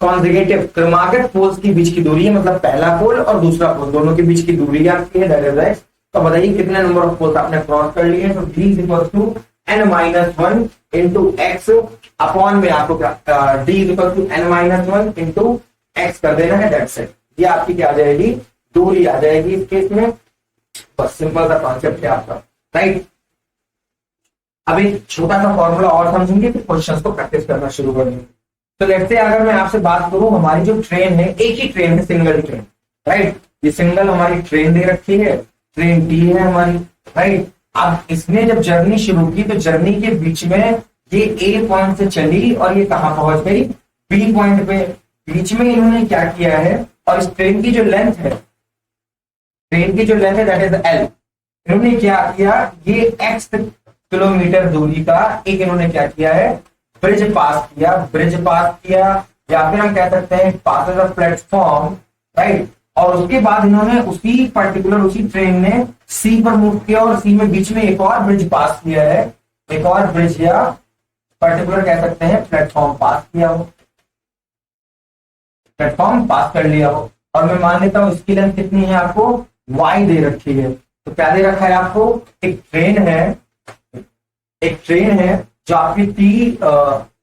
कॉन्सेक्यूटिव क्रमागत पोल्स की बीच की दूरी है, मतलब पहला पोल और दूसरा पोल दोनों के बीच की दूरी आपकी है, दैट इज x। तो बताइए कितने नंबर ऑफ पोल्स आपने क्रॉस कर लिए, तो d is equal to n-1 into x upon में आपको क्या d is equal to n-1 into x कर देना है, दैट्स इट। ये आपकी क्या आ जाएगी, दूरी आ जाएगी इस केस में। बस सिंपल सा कॉन्सेप्ट है आपका, राइट। अब एक छोटा सा फॉर्मूला और समझेंगे फिर क्वेश्चंस को प्रैक्टिस करना शुरू करेंगे। तो लेट्स से अगर मैं आपसे बात करूं, हमारी जो ट्रेन है, एक ही ट्रेन है, सिंगल ट्रेन, राइट, ये सिंगल हमारी ट्रेन दे रखी है, ट्रेन टी है हमारी, राइट। अब इसने जब जर्नी शुरू की तो जर्नी के बीच में ये ए पॉइंट से चली और ये कहां पहुंच गई, बी पॉइंट पे। बीच में इन्होंने क्या किया है, और इस ट्रेन की जो लेंथ है, ट्रेन की जो लेंथ है दैट इज एल, इन्होंने क्या किया, ये एक्स किलोमीटर दूरी का एक इन्होंने क्या किया है, ब्रिज पास किया, या फिर हम कह सकते हैं पासेस ऑफ प्लेटफॉर्म, राइट। और उसके बाद इन्होंने उसी पर्टिकुलर उसी ट्रेन ने सी पर मूव किया, और सी में बीच में एक और ब्रिज पास किया है, एक और ब्रिज या पर्टिकुलर कह सकते हैं प्लेटफॉर्म पास किया हो, प्लेटफॉर्म पास कर लिया हो। और मैं मान लेता हूं इसकी लेंथ कितनी है, आपको y दे रखी है। तो क्या दे रखा है आपको, एक ट्रेन है जो आपकी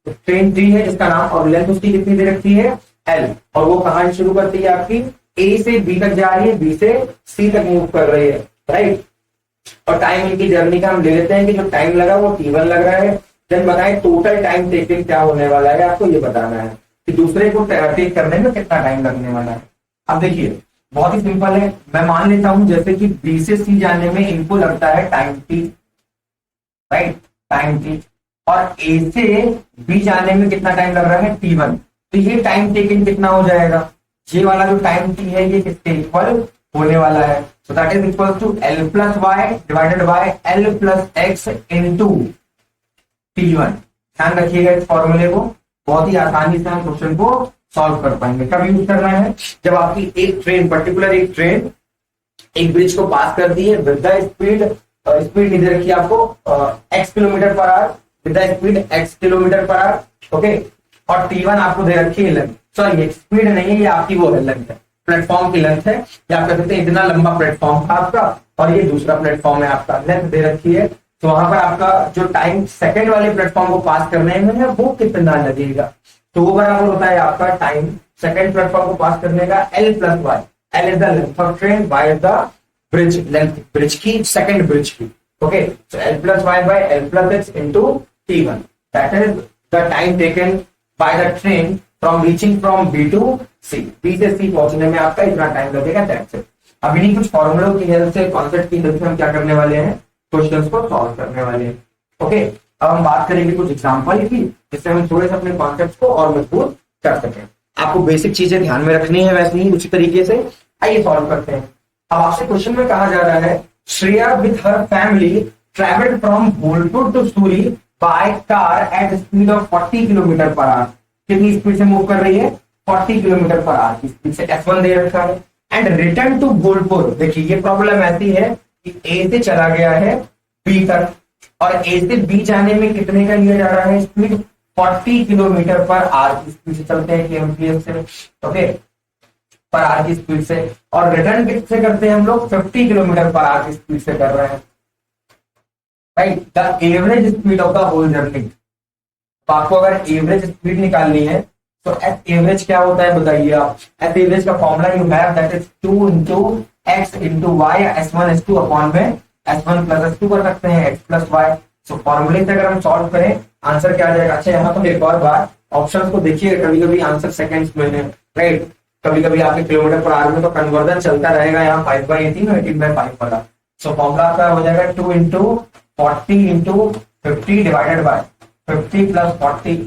ट्रेन टी है जिसका नाम, और लेंथ उसकी कितनी दे रखी है, l, और वो कहां शुरू करती है आपकी, ए से बी तक जा रही है, बी से सी तक मूव कर रही है, राइट। और टाइम इनकी जर्नी का हम ले लेते हैं कि जो टाइम लगा वो t1 लग रहा है। देन बताएं टोटल टाइम टेकिंग क्या होने वाला है, आपको ये बताना है कि दूसरे को टेक करने में कितना टाइम लगने वाला है। अब देखिए बहुत ही सिंपल है, मैं मान लेता हूं जैसे कि बी से सी जाने में इनको लगता है time T, right, time T, और ए से बी जाने में कितना टाइम लग रहा है, t1। तो ये टाइम टेकिंग कितना हो जाएगा, ये वाला जो टाइम टी है ये किसके इक्वल होने वाला है, so that is equal to l plus y divided by l plus x into t1। ध्यान रखिएगा इस फॉर्मूले को, बहुत ही आसानी से हम क्वेश्चन को सॉल्व कर पाएंगे। कब यूज करना है, जब आपकी एक ट्रेन पर्टिकुलर एक ट्रेन एक ब्रिज को पास कर दी है विद द स्पीड दे रखी है आपको x kilometre per our, with the speed x kilometre per our, okay. और t1 आपको दे रखी है लेंथ, सॉरी स्पीड नहीं है, ये आपकी वो है लेंथ है, प्लेटफॉर्म की लेंथ है, या आप कह सकते हैं इतना लंबा प्लेटफॉर्म था आपका, और ये दूसरा प्लेटफॉर्म है आपका, लेंथ दे रखी है। तो वहां पर आपका जो टाइम सेकंड वाले प्लेटफॉर्म को पास करने में है वो कितना लगेगा, तो वो बराबर होता है आपका टाइम सेकंड प्लेटफॉर्म को पास करने का l plus y, l is the length of train, y is the bridge, length bridge की, सेकंड ब्रिज की, okay. So l plus y by l plus x into t1, that is the time taken by the train from reaching from B to C, B से सी पहुंचने में आपका इतना time लगेगा, that's it. अब इन्हीं कुछ फॉर्मूलों की हेल्प से, कॉन्सेप्ट की हेल्प से हम क्या करने वाले हैं, क्वेश्चंस को सॉल्व करने वाले हैं, ओके। अब हम बात करेंगे कुछ एग्जांपल की, जिससे हम थोड़े से अपने कॉन्सेप्ट को और मजबूत कर सकें। आपको बेसिक चीजें ध्यान में रखनी है वैसे ही उसी तरीके से। आइए सॉल्व करते हैं। अब आपसे क्वेश्चन में कहा जा रहा है, Shreya with her family travelled from Bolpur to Suri by car at speed of 40 kilometre per hour. कितनी स्पीड से मूव कर रही है, 40 किलोमीटर पर आवर की स्पीड से S1 दे रखा है। एंड रिटर्न टू बोलपुर, देखिए ये प्रॉब्लम ऐसी है कि A से चला गया है B तक, और A से B जाने में कितने का लिया जा रहा है स्पीड, 40 किलोमीटर पर आवर की स्पीड से चलते हैं kmph से, ओके, पर आवर की स्पीड से। और रिटर्न किससे करते हैं हम लोग, 50 किलोमीटर पर आवर की स्पीड से कर रहे हैं, right. The average speed of the whole journey, तो आपको अगर एवरेज स्पीड निकालनी है तो एस एवरेज क्या होता है बताइए आप। एस एवरेज का formula you have that is 2 into x into y, S1 S2 upon में S1 प्लस S2 कर सकते हैं x प्लस वाई। सो फॉर्मूले से अगर हम सॉल्व करें आंसर क्या आ जाएगा। अच्छा यहाँ तो एक और बात, ऑप्शंस को देखिए, कभी कभी आंसर सेकंड्स में है, राइट, कभी कभी आपके किलोमीटर पर आवर में तो कन्वर्जन चलता रहेगा, यहाँ 5/18 और 18/5 वाला। सो फॉर्मूला आपका हो जाएगा 2 into 40 into 50 divided by 50 plus 40,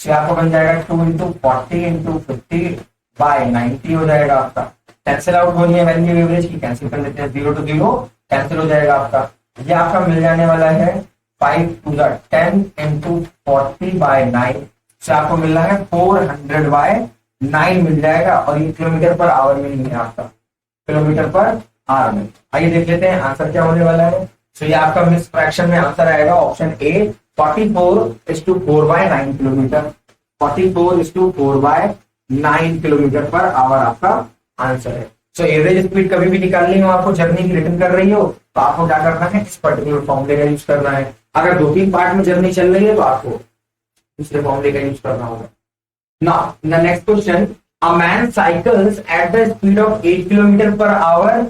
से आपको बन जाएगा 2 इंटू 40 इंटू 50 बाय 90 हो जाएगा आपका। कैंसिल आउट होनी है वैल्यू एवरेज की, कैंसिल कर लेते हैं, 0 to 0 कैंसिल हो जाएगा आपका। ये आपका मिल जाने वाला है 5 to the 10 इंटू 40 बाय 9, से आपको मिल रहा है 400 बाय 9 मिल जाएगा, और ये किलोमीटर पर आवर में नहीं है आपका, किलोमीटर पर आवर में। आइए देख लेते हैं आंसर क्या होने वाला है। तो ये आपका मिस फ्रैक्शन में आंसर आएगा option A, 44:4/9 kilometre, 44:4/9 kilometre per our आपका आंसर है। सो एवरेज स्पीड कभी भी निकालनी हो आपको, जर्नी की रिटर्न कर रही हो, तो आपको क्या करना है, इस पर्टिकुलर फॉर्मूले का यूज करना है। अगर 2-3 पार्ट में जर्नी चल रही है तो आपको दूसरे फॉर्मूले का यूज करना होगा। Now the next question, a man cycles eight the speed of 8 kilometre per our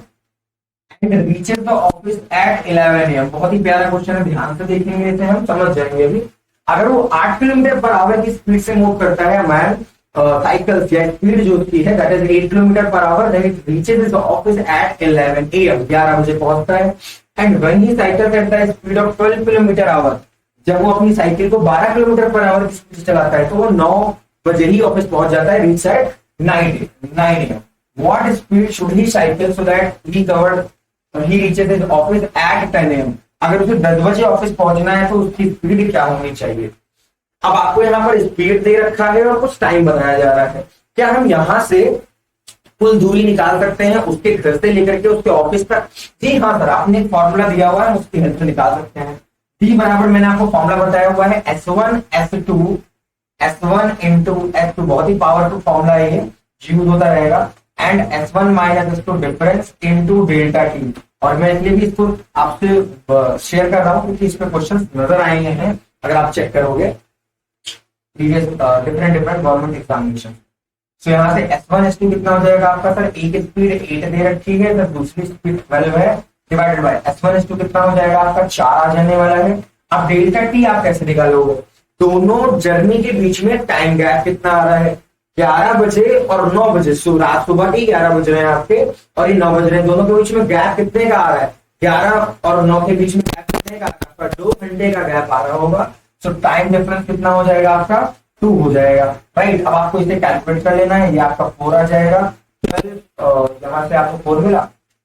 reaches the office at 11 AM। बहुत ही प्यारा क्वेश्चन है, ध्यान से देखेंगे इसे हम समझ जाएंगे अभी। अगर वो 8 किलोमीटर पर आवर की स्पीड से मूव करता है मैन साइकिल, या स्पीड जो उसकी है that is 8 kilometre per hour, then it reaches the office at 11 AM, 11 बजे पहुंचता है। And when he cycle at the speed of 12 kilometre hour, जब वो अपनी साइकिल को 12 किलोमीटर पर आवर की स्पीड से चलाता है तो वो 9 बजे ही ऑफिस पहुंच जाता है, reach at 9 AM। What speed should he cycle so that he covered he reaches his office at 10 AM। अगर उसे 10 बजे ऑफिस पहुंचना है तो उसकी स्पीड क्या होनी चाहिए। अब आपको यहाँ पर स्पीड दे रखा है और कुछ टाइम बताया जा रहा है। क्या हम यहाँ से कुल दूरी निकाल सकते हैं उसके घर से लेकर के उसके ऑफिस तक? जी हाँ सर, आपने एक फॉर्मूला दिया हुआ है, उसकी हेल्प से निकाल सकते हैं। डी बराबर मैंने आपको फॉर्मूला बताया हुआ है S1 इंटू S2, बहुत ही पावरफुल फॉर्मूला है ये, यूज होता रहेगा। And S1 minus S2 difference into delta T. और मैं इसलिए भी इसको आपसे शेयर कर रहा हूं क्योंकि इस पे क्वेश्चंस नजर आएंगे हैं अगर आप चेक करोगे प्रीवियस डिफरेंट गवर्नमेंट एग्जामिनेशन। तो यहाँ से S1 S2 कितना हो जाएगा आपका सर, एक स्पीड 8 दे रखी है तो दूसरी स्पीड 12 है, डिवाइडेड बाय S1 S2 कितना हो जाएगा आपका 4 आ जाने वाला है। अब डेल्टा टी आप कैसे निकालोगे, दोनों जर्नी के बीच में टाइम गैप कितना आ रहा है, 11 बजे और 9 बजे, रात सुबह के 11 बज रहे हैं आपके और ये 9 बज रहे हैं, दोनों के बीच में गैप कितने का आ रहा है, 11 और 9 के बीच में गैप कितने का आ रहा है, 2 घंटे का गैप आ रहा होगा। सो टाइम डिफरेंस कितना हो जाएगा आपका 2 हो जाएगा, राइट। अब आपको इसे कैलकुलेट कर लेना है, ये आपका 4 आ जाएगा। 12 यहाँ से आपको 4 मिला,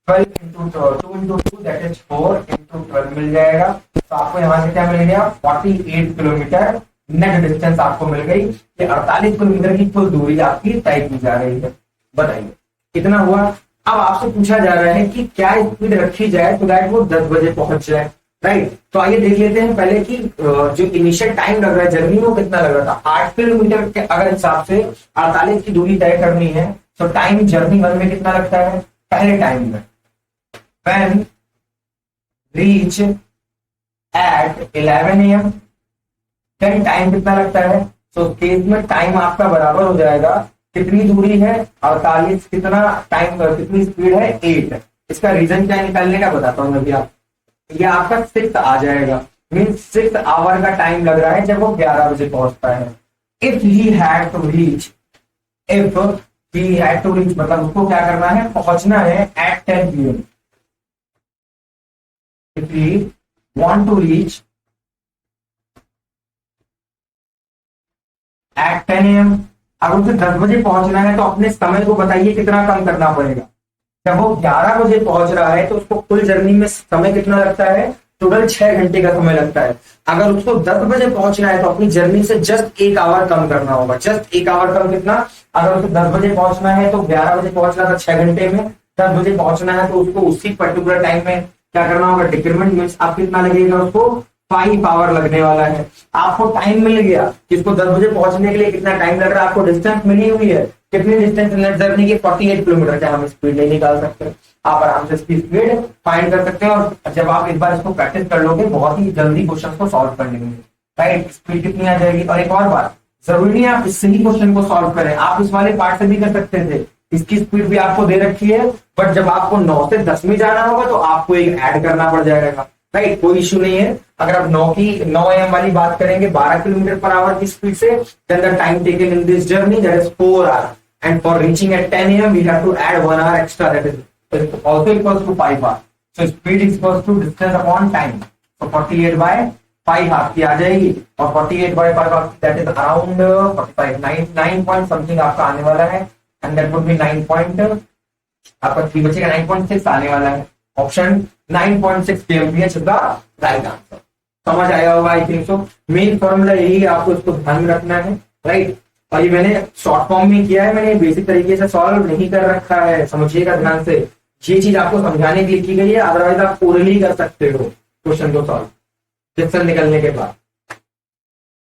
12 into 2 into 2 that is 4 into 12 मिल जाएगा। तो आपको यहाँ से क्या मिल गया 48 किलोमीटर नेट डिस्टेंस आपको मिल गई। ये 48 किलोमीटर की कुल दूरी आपकी तय की जा रही है। बताइए कितना हुआ। अब आपसे पूछा जा रहा है कि क्या स्पीड रखी जाए तो दैट वो 10 बजे पहुंच जाए, राइट। तो आइए देख लेते हैं पहले कि जो इनिशियल टाइम लग रहा है जर्नी वो कितना लग रहा था। 8 किलोमीटर के अगर हिसाब से 48 की दूरी तय करनी है तो टाइम जर्नी 1 में कितना लगता है, पहले टाइम में when reach at 11 AM then time कितना लगता है। तो केस में टाइम आपका बराबर हो जाएगा, कितनी दूरी है 48, कितना टाइम कितनी स्पीड है 8। इसका रीजन क्या निकालने का बताता हूँ अभी आप। ये आपका 6 आ जाएगा, मीन 6 आवर का टाइम लग रहा है जब वो 11 बजे पहुंचता है। If he had to reach, if he had to reach मतलब उसको क्या करना है, पहुंचना है at 10 PM। If he want to reach at 10 AM, अगर उसे 10 बजे पहुंचना है तो अपने समय को बताइए कितना कम करना पड़ेगा। जब वो 11 बजे पहुंच रहा है तो उसको कुल जर्नी में समय कितना लगता है टोटल 6 घंटे का समय लगता है। अगर उसको 10 बजे पहुंचना है तो अपनी जर्नी से जस्ट 1 आवर कम करना होगा। जस्ट 1 आवर कम कितना, अगर उसको 10 बजे पहुंचना है तो 11 बजे पहुंचना था 6 घंटे में, 10 बजे पहुंचना है तो उसको उसी पर्टिकुलर टाइम में क्या करना होगा, डिक्रीमेंट मीन्स आप कितना लगेगा, उसको 5 आवर लगने वाला है। आपको टाइम मिल गया कि इसको 10 बजे पहुंचने के लिए कितना टाइम लग रहा है, आपको डिस्टेंस मिली हुई है, कितनी डिस्टेंस नेट जर्नी की 48 किलोमीटर का हम स्पीड नहीं निकाल सकते। आप आराम से इसकी स्पीड फाइंड कर सकते हैं और जब आप एक बार इसको प्रैक्टिस कर लोगे बहुत ही जल्दी क्वेश्चन को सॉल्व कर लेंगे। राइट, स्पीड कितनी आ जाएगी। और एक और बात, जरूरी नहीं आप इससे ही क्वेश्चन को सॉल्व करें, आप इस वाले पार्ट से भी कर सकते थे। इसकी स्पीड भी आपको दे रखी है, बट जब आपको 9 से 10 में जाना होगा तो आपको एक ऐड करना पड़ जाएगा। राइट, कोई इश्यू नहीं है। अगर आप 9 AM वाली बात करेंगे 12 किलोमीटर पर आवर की स्पीड से, then the time taken in this journey that is 4 hour, and for reaching at 10 AM we have to add 1 hour extra, that is also equals to 5 hours. So speed is equals to distance upon time. So 48 by 5 आपकी आ जाएगी, और 48 by 5 आपकी that is around 45 9 point something आपका आने वाला है, and that would be 9 point आपका 3 बचेगा, 9.6 आने वाला है। Option 9.6 kmph is the right answer। समझ आया होगा I think so. Main formula यही है, आपको इसको ध्यान में रखना है। राइट, और ये मैंने शॉर्ट फॉर्म में किया है, मैंने बेसिक तरीके से सॉल्व नहीं कर रखा है, समझिएगा ध्यान से। ये चीज आपको समझाने के लिए की गई है, अदरवाइज आप ओरली कर सकते हो क्वेश्चन को सॉल्व क्वेश्चन निकलने के बाद।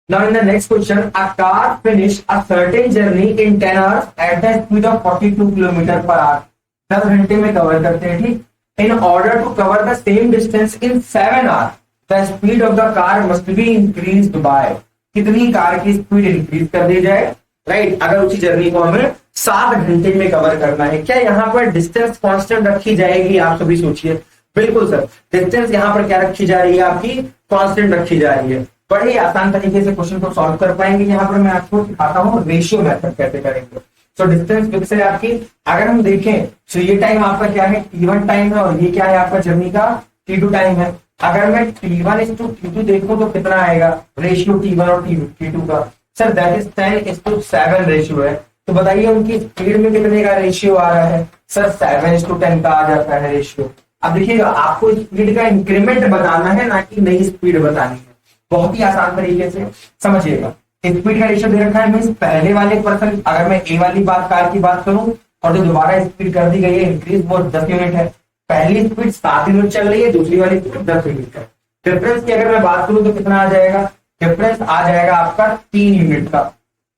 Now in the next question, a car finish a certain journey in 10 hours at the speed of 42 kilometre per hour. 10 घंटे में कवर करते हैं, ठीक। In order to cover the same distance in 7 hours the speed of the car must be increased by. कितनी car की speed increase कर दी जाए। राइट, अगर उसी जर्नी को हमें 7 घंटे में कवर करना है। क्या यहाँ पर डिस्टेंस कांस्टेंट रखी जाएगी, आप सभी सोचिए। बिल्कुल सर, डिस्टेंस यहाँ पर क्या रखी जा रही है, आपकी कांस्टेंट रखी जा रही है। बड़े ही आसान तरीके से क्वेश्चन को सॉल्व कर पाएंगे। यहाँ पर मैं आपको सिखाता हूँ रेशियो मेथड कैसे करेंगे। सो डिस्टेंस फिक्स है आपकी। अगर हम देखें तो ये टाइम आपका क्या है, T1 टाइम है, और ये क्या है आपका जर्नी का T2 टाइम है। अगर मैं T1:T2 देखूं तो कितना आएगा रेशियो T1 और T2 का, सर दैट इज 10:7 रेशियो है। तो बताइए उनकी स्पीड में कितने का रेशियो आ रहा है, सर 7:10 का आ जाता है रेशियो। अब देखिएगा, आपको स्पीड का इंक्रीमेंट बताना है, ना कि नई स्पीड बतानी है। बहुत ही आसान तरीके से समझिएगा। स्पीड का रेशियो दे रखा है, मींस पहले वाले पर्सन, अगर मैं ए वाली बात कार की बात करूं और जो दोबारा स्पीड कर दी गई है इंक्रीज, वो 10 यूनिट है। पहली स्पीड 7 यूनिट चल रही है, दूसरी वाली स्पीड 10 यूनिट है। डिफरेंस की अगर मैं बात करूं तो कितना आ जाएगा, डिफरेंस आ जाएगा आपका 3 यूनिट का।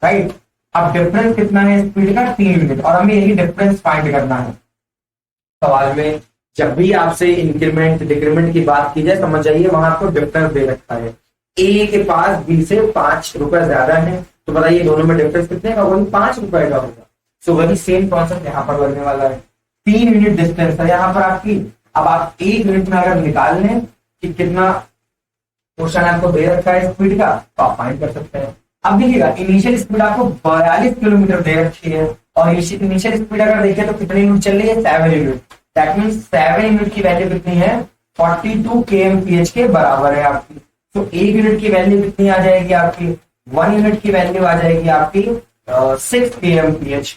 राइट, अब डिफरेंस कितना है स्पीड का, 3 यूनिट, और हमें यही डिफरेंस फाइंड करना है। सवाल में जब भी आपसे इंक्रीमेंट डिक्रीमेंट की बात की जाए, समझ जाइए वहां आपको डिफरेंस दे रखा है। ए के पास बी से 5 रुपए ज्यादा है, तो बताइए दोनों में डिफरेंस कितने का, वही 5 रुपए का होगा। सो वही सेम कॉन्सेप्ट यहाँ पर लगने वाला है। 3 यूनिट डिस्टेंस है यहाँ पर आपकी। अब आप 1 यूनिट में अगर निकाल लें कि कितना क्वेश्चन आपको दे रखा है स्पीड का, तो आप फाइंड कर सकते हैं। अब देखिएगा, इनिशियल स्पीड आपको 42 किलोमीटर दे रखी है, और इनिशियल स्पीड अगर देखें तो कितनी यूनिट चल रही है, 7 यूनिट। दैट मींस 7 यूनिट की वैल्यू कितनी है, 42 kmph के बराबर है आपकी। तो 1 यूनिट की वैल्यू कितनी आ जाएगी आपकी, 1 यूनिट की वैल्यू आ जाएगी आपकी 6 kmph।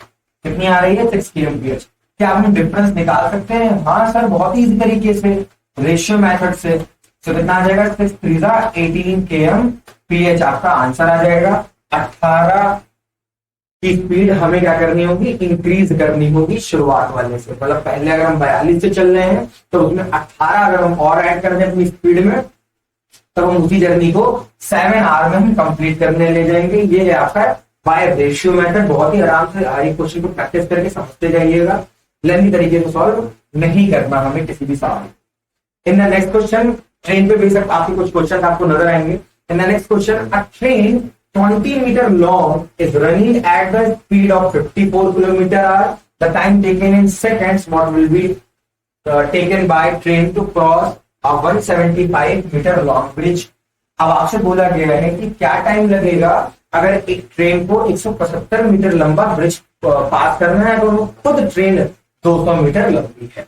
कितनी आ रही है, 6 kmph। क्या आप डिफरेंस निकाल सकते हैं, हाँ सर बहुत ही इजी तरीके से, रेशियो मेथड से। तो कितना आ जाएगा, 6 3 18 kmph आपका आंसर आ जाएगा। 18 की स्पीड हमें क्या करनी होगी, इंक्रीज करनी होगी शुरुआत वाले से। मतलब पहले अगर हम 42 से चल रहे हैं तो उसमें 18 अगर हम और ऐड कर दें अपनी स्पीड में, तब हम उसी जर्नी को 7 आवर में हम कंप्लीट करने ले जाएंगे। ये है आपका बाय रेशियो मेथड। बहुत ही आराम से हर एक क्वेश्चन को प्रैक्टिस करके समझते जाइएगा। लेंथी तरीके से सॉल्व नहीं करना हमें किसी भी सवाल। इन द नेक्स्ट क्वेश्चन, ट्रेन पे बेशक आपके कुछ क्वेश्चन आपको नजर आएंगे। इन the next question, a train 20 meter long is running at the speed of 54 kilometer hour. The time taken in seconds, what will be taken by train to cross a 175 meter long bridge? अब आपसे बोला गया है कि क्या time लगेगा अगर एक ट्रेन को 175 मीटर लंबा ब्रिज पास करना है, तो खुद ट्रेन 200 मीटर लंबी है।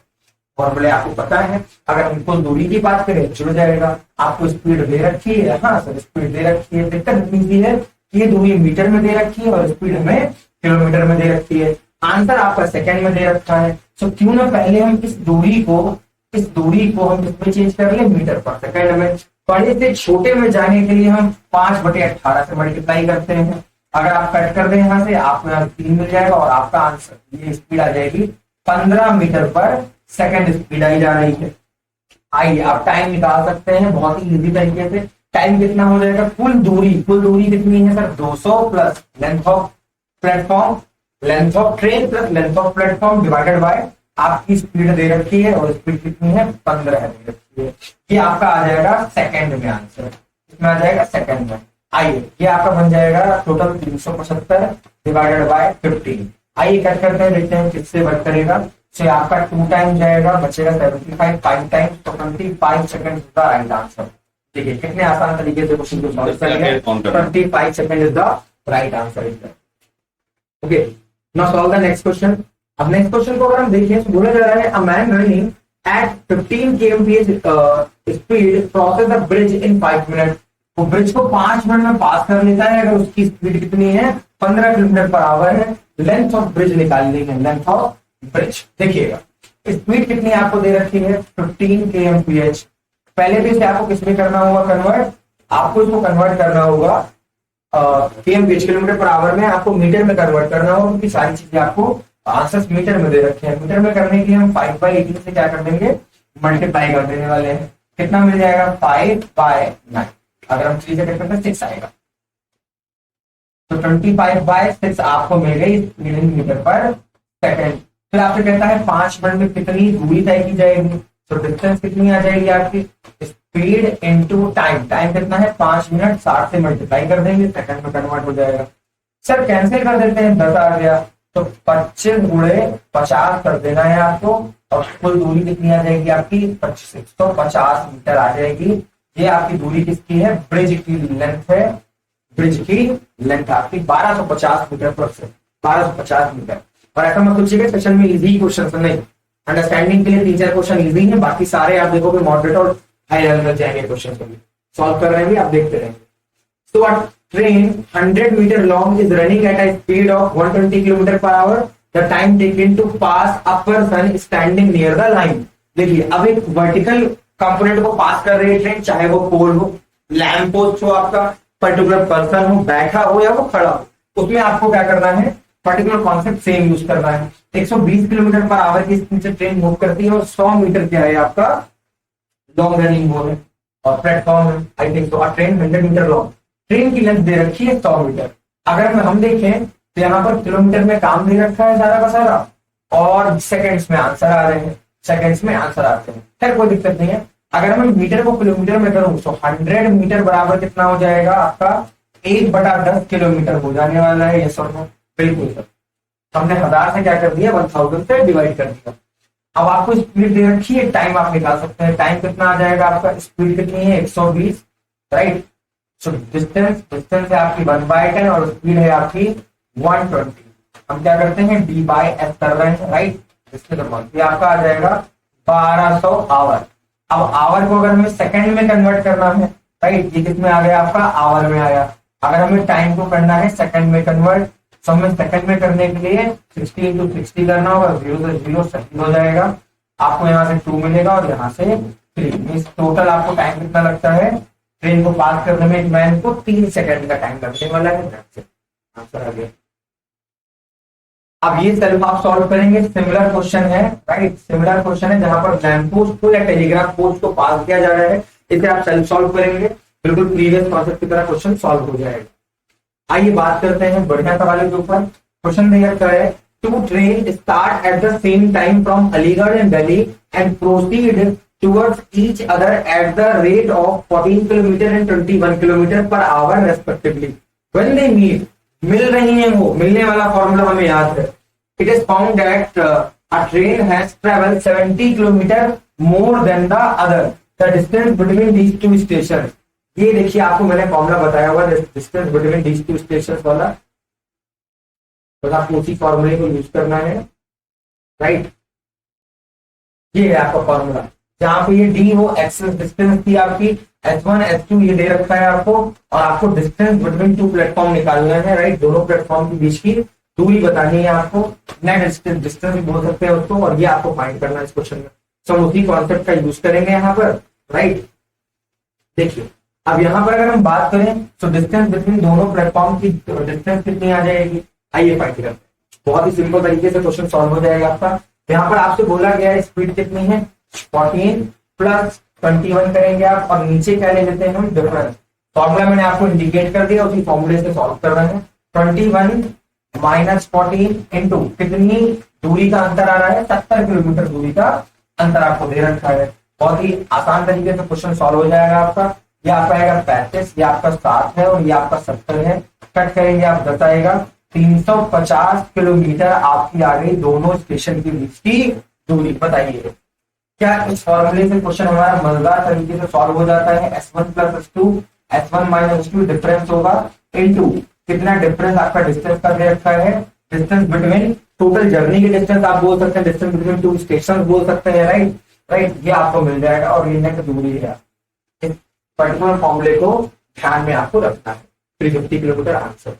फॉर्मूले आपको पता है। अगर इनको दूरी की बात करें जुड़ जाएगा। आपको स्पीड दे रखी है, हाँ सर स्पीड दे रखी है, दिक्कत इतनी है कि ये दूरी मीटर में दे रखी है और स्पीड हमें किलोमीटर में दे रखी है। आंसर आपका सेकंड में दे रखा है। तो क्यों ना पहले हम इस दूरी को इस दूरी को हम किसमें चेंज कर ले, मीटर पर सेकंड में। बड़े से छोटे में जाने के लिए हम 5/18 से मल्टीप्लाई करते हैं। अगर आप कट कर दें यहाँ से, आपको यहाँ 3 मिल जाएगा और आपका आंसर ये स्पीड आ जाएगी 15 मीटर पर सेकंड स्पीड आई जा रही है। आइए आप टाइम निकाल सकते हैं बहुत ही इजी तरीके से। टाइम कितना हो जाएगा, कुल दूरी कितनी है sir, 200 plus length of platform, length of train plus length of platform divided by आपकी स्पीड दे रखी है, और स्पीड कितनी है, 15 दे रखी है। ये आपका आ जाएगा सेकंड में आंसर, इसमें आ जाएगा सेकंड में। आइए ये आपका बन जाएगा टोटल 375 डिवाइडेड बाय 15। आइए कट करते हैं, देखते हैं किससे वर्क करेगा। तो आपका 2 टाइम जाएगा, बचेगा 75, 5 टाइम तो 25 second is the right answer. देखिए कितने आसान तरीके से क्वेश्चन को सॉल्व करेंगे। 25 second is the right answer is the. Okay, now solve the next question. अब नेक्स्ट क्वेश्चन को अगर हम देखें तो बोला जा रहा है a man running at 15 kmph speed crosses the bridge in 5 minute. वो ब्रिज को 5 मिनट में पास कर लेता है अगर उसकी स्पीड कितनी है, 15 किलोमीटर पर आवर है। लेंथ ऑफ ब्रिज निकालनी है, लेंथ ऑफ ब्रिज। देखिएगा स्पीड कितनी आपको दे रखी है, 15 kmph। पहले भी से आपको किसमें करना होगा कन्वर्ट, आपको इसको कन्वर्ट करना होगा kmph किलोमीटर पर आवर में, आपको मीटर में कन्वर्ट करना होगा, क्योंकि सारी चीजें आपको आंसर्स मीटर में दे रखे हैं। मीटर में करने के लिए हम 5/18 से क्या कर देंगे, मल्टीप्लाई कर देने वाले हैं। कितना मिल जाएगा, 5/9। अगर हम 3 से कट करते हैं 6 आएगा, तो 25/6 आपको मिल गई मीटर पर सेकंड। फिर आपसे कहता है 5 मिनट में कितनी दूरी तय की जाएगी, तो डिस्टेंस कितनी आ जाएगी आपकी, स्पीड इनटू टाइम। टाइम कितना है, 5 मिनट, 60 से मल्टीप्लाई कर देंगे, सेकंड में कन्वर्ट हो जाएगा। सर कैंसिल कर देते हैं, 10 आ गया, तो 25 गुणे 50 कर देना है आपको, और कुल दूरी कितनी आ जाएगी आपकी, 150 मीटर आ जाएगी। ये आपकी दूरी किसकी है, ब्रिज की लेंथ है, ब्रिज की लेंथ आपकी 1250 मीटर पर से 1250 मीटर। और ऐसा मत सोचिएगा सेशन में इजी क्वेश्चन नहीं, अंडरस्टैंडिंग के लिए 3-4 क्वेश्चन इजी है, बाकी सारे आप देखोगे मॉडरेट और हाई लेवल में जाएंगे क्वेश्चन को भी सॉल्व कर रहे हैं, आप देखते रहेंगे। So a train 100 meter long is running at a speed of 120 km per hour. The time taken to pass a person standing near the line. देखिए अब एक वर्टिकल कंपोनेंट को पास कर रही है ट्रेन, चाहे वो पोल हो, लैंप पोस्ट हो, आपका पर्टिकुलर पर्सन हो, बैठा हो या वो खड़ा हो, उसमें आपको क्या करना है, पर्टिकुलर कॉन्सेप्ट सेम यूज करना है। 120 किलोमीटर पर आवर की स्पीड से ट्रेन मूव करती है, और 100 मीटर क्या है आपका लॉन्ग रनिंग वो है, और प्लेटफॉर्म है। आई थिंक तो ट्रेन 100 मीटर लॉन्ग, ट्रेन की लेंथ दे रखी है 100 मीटर। अगर हम देखें तो यहाँ पर किलोमीटर में काम दे रखा है सारा का सारा, और सेकंड्स में आंसर आ रहे हैं, सेकंड्स में आंसर आते हैं। खैर कोई दिक्कत नहीं है। अगर मैं मीटर को किलोमीटर में करूं तो 100 मीटर बराबर कितना हो जाएगा आपका, 1/10 किलोमीटर हो जाने वाला है। ये सब बिल्कुल सर, हमने 1000 से क्या कर दिया, 1000 से डिवाइड कर दिया। अब आपको स्पीड दे रखी है, टाइम आप निकाल सकते हैं। टाइम कितना आ जाएगा आपका, स्पीड कितनी है, 120, राइट। सो डिस्टेंस है आपकी 1/10 और स्पीड है आपकी 120। हम क्या करते हैं, D/S कर रहे हैं, राइट। ये आपका आ जाएगा 1200 आवर। अब आवर को अगर हमें सेकंड में कन्वर्ट करना है, राइट, ये कितने आ गया आपका, आवर में आया। अगर हमें टाइम को करना है सेकंड में कन्वर्ट, तो हमें सेकंड में करने के लिए 60 × 60 करना होगा, 0 से 0 सेकंड हो जाएगा। आपको यहाँ से 2 मिलेगा और यहाँ से 3। टोटल आपको टाइम कितना लगता है, ट्रेन को पास करने में एक मैन को 3 सेकंड का टाइम लगने वाला है। आंसर आ गया। अब ये सेल्फ आप सॉल्व करेंगे, सिमिलर क्वेश्चन है, राइट। सिमिलर क्वेश्चन है जहां पर लैंप पोस्ट को या टेलीग्राफ पोस्ट को पास किया जा रहा है, इसे आप सेल्फ सॉल्व करेंगे, बिल्कुल प्रीवियस कॉन्सेप्ट की तरह क्वेश्चन सॉल्व हो जाएगा। आइए बात करते हैं बढ़िया सवाल के ऊपर। क्वेश्चन दिया क्या है, 2 train start at the same time from Aligarh and Delhi and proceed towards each other at the rate of 14 km and 21 km per hour respectively. When they meet, मिल रही हैं वो, मिलने वाला फॉर्मूला हमें याद है। It is found that a train has traveled 70 km more than the other. The distance between these two stations. ये देखिए आपको मैंने फॉर्मूला बताया हुआ distance between these two stations वाला, तो आपको उसी फॉर्मूले को यूज करना है, राइट। ये है आपका फॉर्मूला, जहां पे ये डी वो एक्सेस डिस्टेंस थी आपकी, H1 H2 ये दे रखा है आपको, और आपको डिस्टेंस बिटवीन 2 प्लेटफॉर्म निकालना है, राइट। दोनों प्लेटफॉर्म के बीच की दूरी बतानी है आपको, नेट डिस्टेंस भी बोल सकते हैं उसको, और ये आपको फाइंड करना है इस क्वेश्चन में। तो हम उसी कॉन्सेप्ट का यूज करेंगे यहाँ पर, राइट। देखिए अब यहाँ पर अगर हम बात करें तो डिस्टेंस बिटवीन दोनों प्लेटफॉर्म की डिस्टेंस कितनी आ जाएगी, आइए फाइंड करते हैं। बहुत ही सिंपल तरीके से क्वेश्चन सॉल्व हो जाएगा आपका। यहाँ पर आपसे बोला गया है स्पीड कितनी है 14 प्लस 21 करेंगे आप, और नीचे क्या ले लेते हैं हम डिफरेंस। फॉर्मूला मैंने आपको इंडिकेट कर दिया, उसी फॉर्मूले से सॉल्व कर रहे हैं। 21 माइनस 14 इंटू कितनी दूरी का अंतर आ रहा है, 70 किलोमीटर दूरी का अंतर आपको दे रखा है। बहुत ही आसान तरीके से क्वेश्चन सॉल्व हो जाएगा आपका। ये आपका आएगा 35, ये आपका 7 है और ये आपका 70 है। कट करेंगे आप 10 आएगा। 350 किलोमीटर आपकी आ गई दोनों स्टेशन के बीच की दूरी। बताइए क्या इस फॉर्मूले से क्वेश्चन हमारा मजेदार तरीके से सॉल्व हो जाता है। S1 plus S2, S1 minus S2 difference होगा इनटू कितना डिफरेंस आपका डिस्टेंस का दे रखा है, डिस्टेंस बिटवीन टोटल जर्नी के डिस्टेंस आप बोल सकते हैं, डिस्टेंस बिटवीन टू स्टेशन बोल सकते हैं, राइट राइट। ये आपको मिल जाएगा और ये नेट दूरी है। इस पर्टिकुलर फॉर्मूले को ध्यान में आपको रखना है। 350 kilometre answer.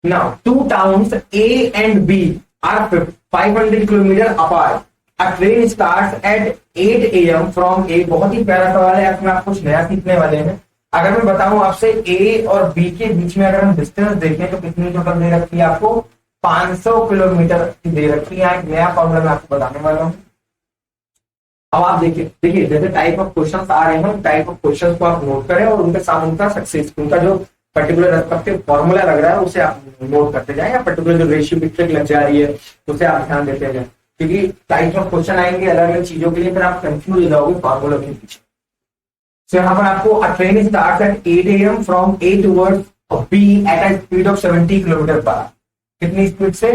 Now, two towns A and B are 500 kilometers apart. A train starts at 8 a.m. from A. बहुत ही प्यारा सवाल है, इसमें आप कुछ नया सीखने वाले हैं। अगर मैं बताऊं आपसे A और B के बीच में अगर हम डिस्टेंस देखें तो कितनी टोटल दे रखी है आपको, 500 किलोमीटर की दे रखी है। एक नया फॉर्मूला मैं आपको बताने वाला हूँ। अब आप देखिए जैसे टाइप ऑफ क्वेश्चंस आ रहे हैं, टाइप ऑफ क्वेश्चंस को आप नोट करें और उनके साथ उनका सक्सेस, उनका जो पर्टिकुलर रेस्पेक्टिव फॉर्मूला लग रहा है उसे आप नोट करते जाएं, या पर्टिकुलर जो रेशियो मीट्रिक लग जा रही है उसे आप ध्यान देते जाएं, क्योंकि टाइप ऑफ क्वेश्चन आएंगे अलग अलग चीजों के लिए, फिर आप कंफ्यूज हो जाओगे फॉर्मूला के पीछे। तो यहाँ पर आपको अ train starts at 8 a.m. From A towards B at a speed of 70 kilometre per hour. कितनी स्पीड से,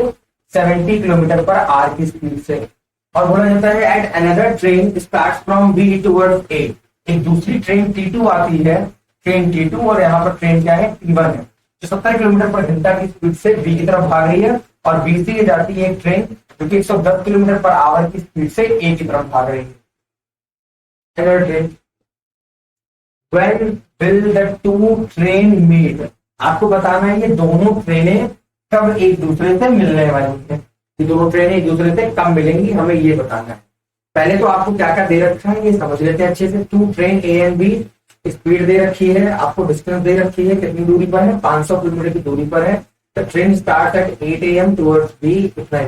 70 किलोमीटर पर आवर की स्पीड से। और बोला जाता है at another train starts from B towards A। एक दूसरी ट्रेन T2 आती है, ट्रेन T2, और यहाँ पर ट्रेन क्या है T1 है, जो 70 किलोमीटर पर घंटा की स्पीड से B की तरफ भाग रही है, और B से जाती है एक ट्रेन जो कि 110 किलोमीटर पर आवर की स्पीड से A की तरफ भाग रही है। Train When will the two train meet? आपको बताना है ये दोनों ट्रेनें कब एक दूसरे से मिलने वाली है, ये दोनों ट्रेनें एक दूसरे से कब मिलेंगी, हमें ये बताना है। पहले तो आपको क्या क्या दे रखा है ये समझ लेते हैं अच्छे से। Two train A and B, speed दे रखी है, आपको डिस्टेंस दे रखी है, कितनी दूरी पर है, 500 किलोमीटर की दूरी पर है। The train start at 8 a.m. Towards B। इतना ही।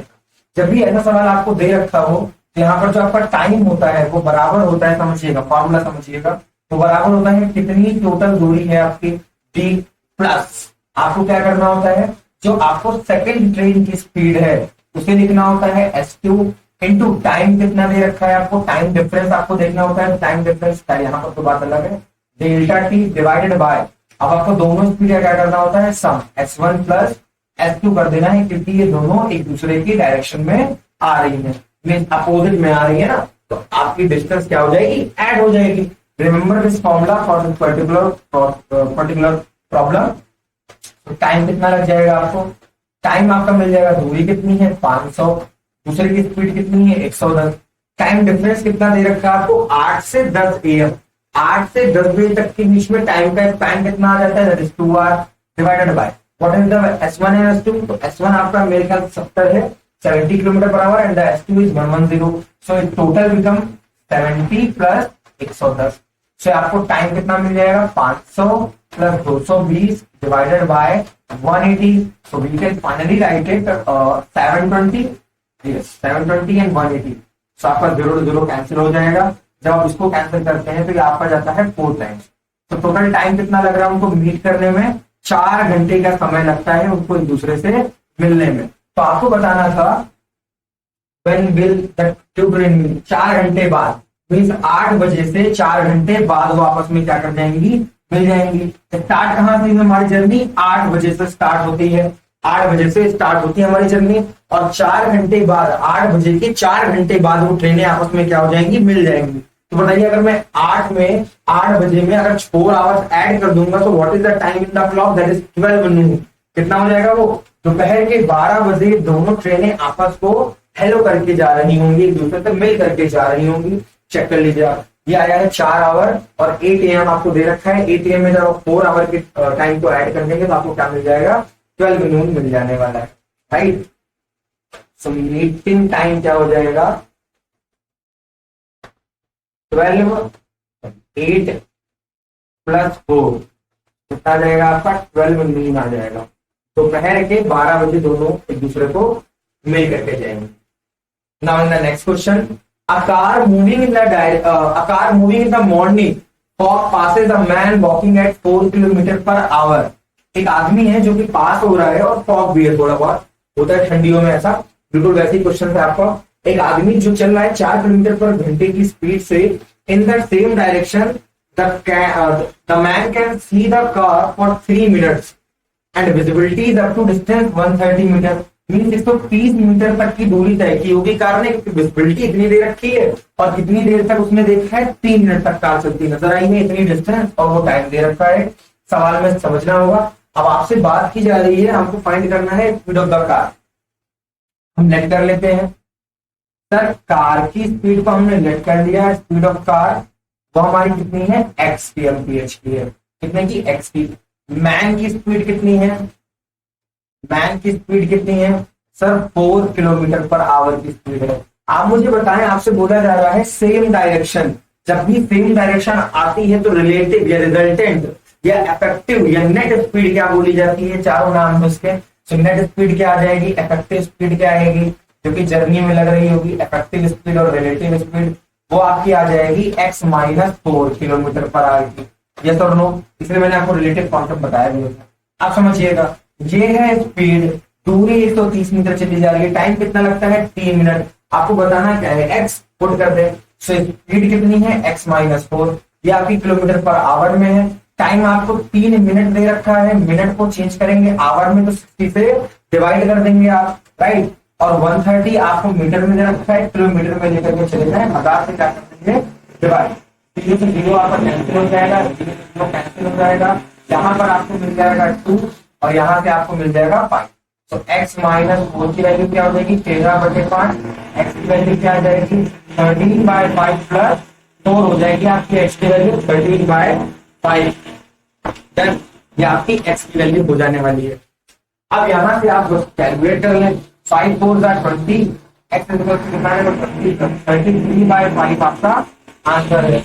जब भी ऐसा सवाल आपको दे रखा हो तो यहाँ पर जो आपका टाइम होता है वो बराबर होता है, समझिएगा फॉर्मूला समझिएगा, वो बराबर होता है कितनी टोटल दूरी है आपकी D प्लस आपको क्या करना होता है, जो आपको सेकेंड ट्रेन की स्पीड है उसे लिखना होता है S2 इंटू टाइम कितना दे रखा है आपको, टाइम डिफरेंस आपको देखना होता है। टाइम डिफरेंस का यहाँ पर तो बात अलग है, डेल्टा टी डिवाइडेड बाय, अब आपको दोनों स्पीड क्या करना होता है, सम S1 प्लस S2 कर देना है, क्योंकि ये दोनों एक दूसरे की डायरेक्शन में आ रही है, मीन अपोजिट में आ रही है ना, तो आपकी डिस्टेंस क्या हो जाएगी, ऐड हो जाएगी। Remember this formula for this particular problem. तो टाइम कितना लग जाएगा आपको, टाइम आपका मिल जाएगा, दूरी कितनी है 500, दूसरे की स्पीड कितनी है 110, टाइम डिफरेंस कितना दे रखा है आपको 8 से 10 AM, 8 से 10 बजे तक के बीच में टाइम का स्पैन कितना आ जाता है, that is 2 hour divided by what is the S1 and S2। तो S1 आपका मेरे ख्याल 70 है, 70 kilometre per hour, and the S2 is 110, so it total become 70 plus 110। So आपको टाइम कितना मिल जाएगा 500 plus 220 divided by 180, so we can finally write it 720, yes 720 and 180। सो आपका 0 0 कैंसिल हो जाएगा। जब आप इसको कैंसिल करते हैं तो ये आपका जाता है 4 टाइम्स। तो टोटल टाइम कितना लग रहा है उनको मीट करने में, 4 घंटे का समय लगता है उनको एक दूसरे से मिलने में। तो आपको बताना था when will the two train meet, 4 घंटे बाद, मीन्स 8 बजे से 4 घंटे बाद वो आपस में क्या कर जाएंगी, मिल जाएंगी। स्टार्ट कहां से हमारी जर्नी, 8 बजे से स्टार्ट होती है, 8 बजे से स्टार्ट होती है हमारी जर्नी, और 4 घंटे बाद, 8 बजे के 4 घंटे बाद वो ट्रेनें आपस में क्या हो जाएंगी, मिल जाएंगी। तो बताइए अगर मैं 8 बजे में अगर 4 आवर्स ऐड कर दूंगा तो what is the time in the clock, that is 12 नून। कितना हो जाएगा वो, दोपहर के 12 बजे दोनों ट्रेनें आपस को हेलो करके जा रही होंगी, एक दूसरे से मिल करके जा रही होंगी। चेक कर लीजिए आप, ये आया है 4 आवर और 8 AM आपको दे रखा है। 8 AM में जब आप 4 आवर के टाइम को ऐड कर देंगे तो आपको क्या मिल जाएगा, 12 नून मिल जाने वाला है, राइट। सो मीटिंग टाइम क्या हो जाएगा, 12, 8 प्लस 4 कितना आ जाएगा आपका 12 नून आ जाएगा। दोपहर के 12 बजे दोनों एक दूसरे को मिल करके जाएंगे। Now in the next question, a car moving in the morning, fog passes a man walking at 4 kilometre per our. एक आदमी है जो कि पास हो रहा है और फॉग भी है, थोड़ा बहुत होता है ठंडियों में ऐसा, बिल्कुल वैसे ही क्वेश्चन है आपका। एक आदमी जो चल रहा है 4 किलोमीटर पर घंटे की स्पीड से in the same direction, the man can see the car for 3 minutes and visibility is up to distance 130 metre. Mean 130 metre तक की दूरी तय की होगी कार ने, क्योंकि विजिबिलिटी इतनी दे रखी है और कितनी देर तक उसने देखा है, 3 मिनट तक कार चलती नजर आई है, इतनी डिस्टेंस और वो टाइम दे रखा है। सवाल में समझना होगा। अब आपसे बात की जा रही है, हमको फाइंड करना है स्पीड ऑफ द कार। हम लेट कर लेते हैं सर, कार की स्पीड को हमने लेट कर लिया। स्पीड ऑफ कार वो हमारी कितनी है, x p m p h की है, कितने की, एक्स की। मैन की स्पीड कितनी है, मैन की स्पीड कितनी है सर, 4 किलोमीटर पर आवर की स्पीड है। आप मुझे बताएं, आपसे बोला जा रहा है सेम डायरेक्शन। जब भी सेम डायरेक्शन आती है तो रिलेटिव या रिजल्टेंट या इफेक्टिव या नेट स्पीड क्या बोली जाती है, चारों नाम है उसके। तो नेट स्पीड क्या आ जाएगी, इफेक्टिव स्पीड क्या आएगी, जो कि जर्नी में लग रही होगी। इफेक्टिव स्पीड और रिलेटिव स्पीड वो आपकी आ जाएगी x minus 4 kilometre per hour की। यस और नो, इसलिए मैंने आपको रिलेटिव कॉन्सेप्ट बताया भी था। आप समझिएगा, ये है स्पीड, दूरी 130 मीटर चली जा रही है, टाइम कितना लगता है, 3 मिनट। आपको बताना क्या है, x पुट कर दे। स्पीड कितनी है, x माइनस 4, ये आपकी किलोमीटर पर आवर में है। टाइम आपको 3 मिनट दे रखा है, मिनट को चेंज करेंगे आवर में तो 60 से डिवाइड कर देंगे आप, राइट। और 130 आपको मीटर में दे रखा है, किलोमीटर में लेकर के चले जाए, 1000 से क्या कर देंगे, डिवाइड। 0 से 0 आपका कैंसिल हो जाएगा, 0 कैंसिल हो जाएगा। यहाँ पर आपको मिल जाएगा 2 और यहाँ से आपको मिल जाएगा 5। तो x माइनस 4 की वैल्यू क्या हो जाएगी, 13/5। x की वैल्यू क्या आ जाएगी, 13/5 प्लस 4 हो जाएगी आपकी x की वैल्यू 13/5। ये आपकी x की वैल्यू हो जाने वाली है। अब यहाँ से आप कैलकुलेट कर लें, 5 4 20, x कितना है, 33/5 आपका आंसर है।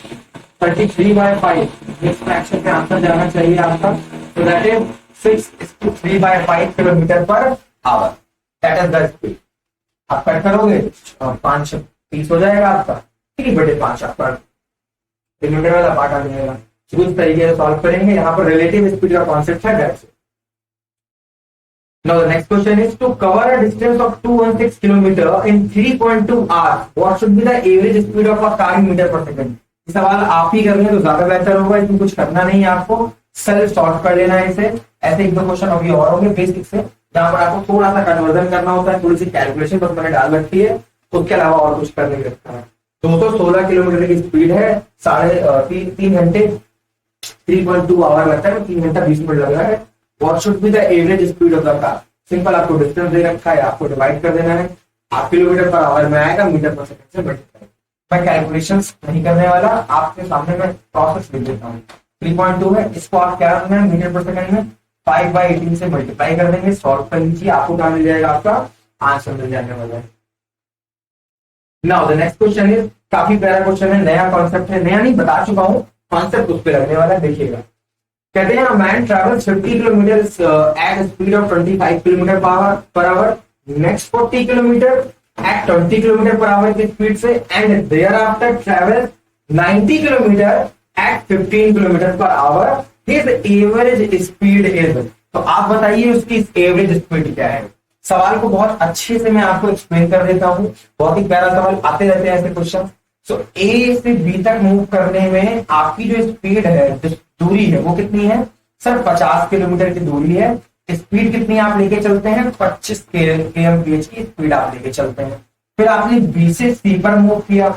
33/5 इस फ्रैक्शन का आंसर जाना चाहिए आपका। तो that is 6:3/5 kilometre per our, that is the speed. आप कट करोगे 5 30 हो जाएगा आपका, 3/5 आपका किलोमीटर वाला पार्ट आ जाएगा। उस तरीके से सॉल्व करेंगे। यहाँ पर रिलेटिव स्पीड का कॉन्सेप्ट है that's it. Now the next question is, to cover a distance of 216 km in 3.2 hours, what should be the average speed of a car in meter per second? ये सवाल आप ही कर लें तो ज्यादा बेहतर होगा, इसमें कुछ करना नहीं है, आपको सेल्फ सॉल्व कर लेना है इसे। ऐसे 1-2 क्वेश्चन अभी और होंगे बेसिक से, जहां पर आपको थोड़ा सा कन्वर्जन करना होता है, थोड़ी सी कैलकुलेशन बस मैंने डाल रखी है, उसके अलावा और कुछ करने की रखता है। 216 किलोमीटर की स्पीड है, 3 घंटे 3.2 आवर लगता है, 3 घंटा 20 मिनट लग रहा है। What should be the average speed of the car? Simple, आपको डिस्टेंस दे रखा है, आपको डिवाइड कर देना है, आप किलोमीटर पर आवर में आएगा, मीटर पर सेकंड से मल्टीप्लाई। मैं कैलकुलेशंस नहीं करने वाला, आपके सामने मैं प्रोसेस लिख देता हूँ। 3.2 है, इसको आप क्या करना है, मीटर पर सेकंड में 5/18 से मल्टीप्लाई कर देंगे, सॉल्व कर लीजिए, आपको क्या मिल जाएगा, आपका आंसर मिल जाने वाला है। Now the next question is, काफी प्यारा क्वेश्चन है, नया कॉन्सेप्ट है, नया नहीं बता चुका हूँ, कॉन्सेप्ट उस पर लगने वाला है, देखिएगा। कहते हैं man travels 50 kilometre at speed of 25 kilometre per hour, next 40 kilometre at 20 kilometre per hour की स्पीड से, and thereafter travels 90 kilometre at 15 kilometre per hour, his average speed is. तो आप बताइए उसकी एवरेज स्पीड क्या है। सवाल को बहुत अच्छे से मैं आपको एक्सप्लेन कर देता हूँ, बहुत ही प्यारा सवाल, आते रहते हैं ऐसे क्वेश्चन। सो ए से बी तक मूव करने में आपकी जो स्पीड है, दूरी है, वो कितनी है सर, 50 किलोमीटर की दूरी है। स्पीड कितनी आप लेके चलते हैं, 25 kmph की स्पीड आप लेके चलते हैं। फिर आपने बी से सी पर मूव किया,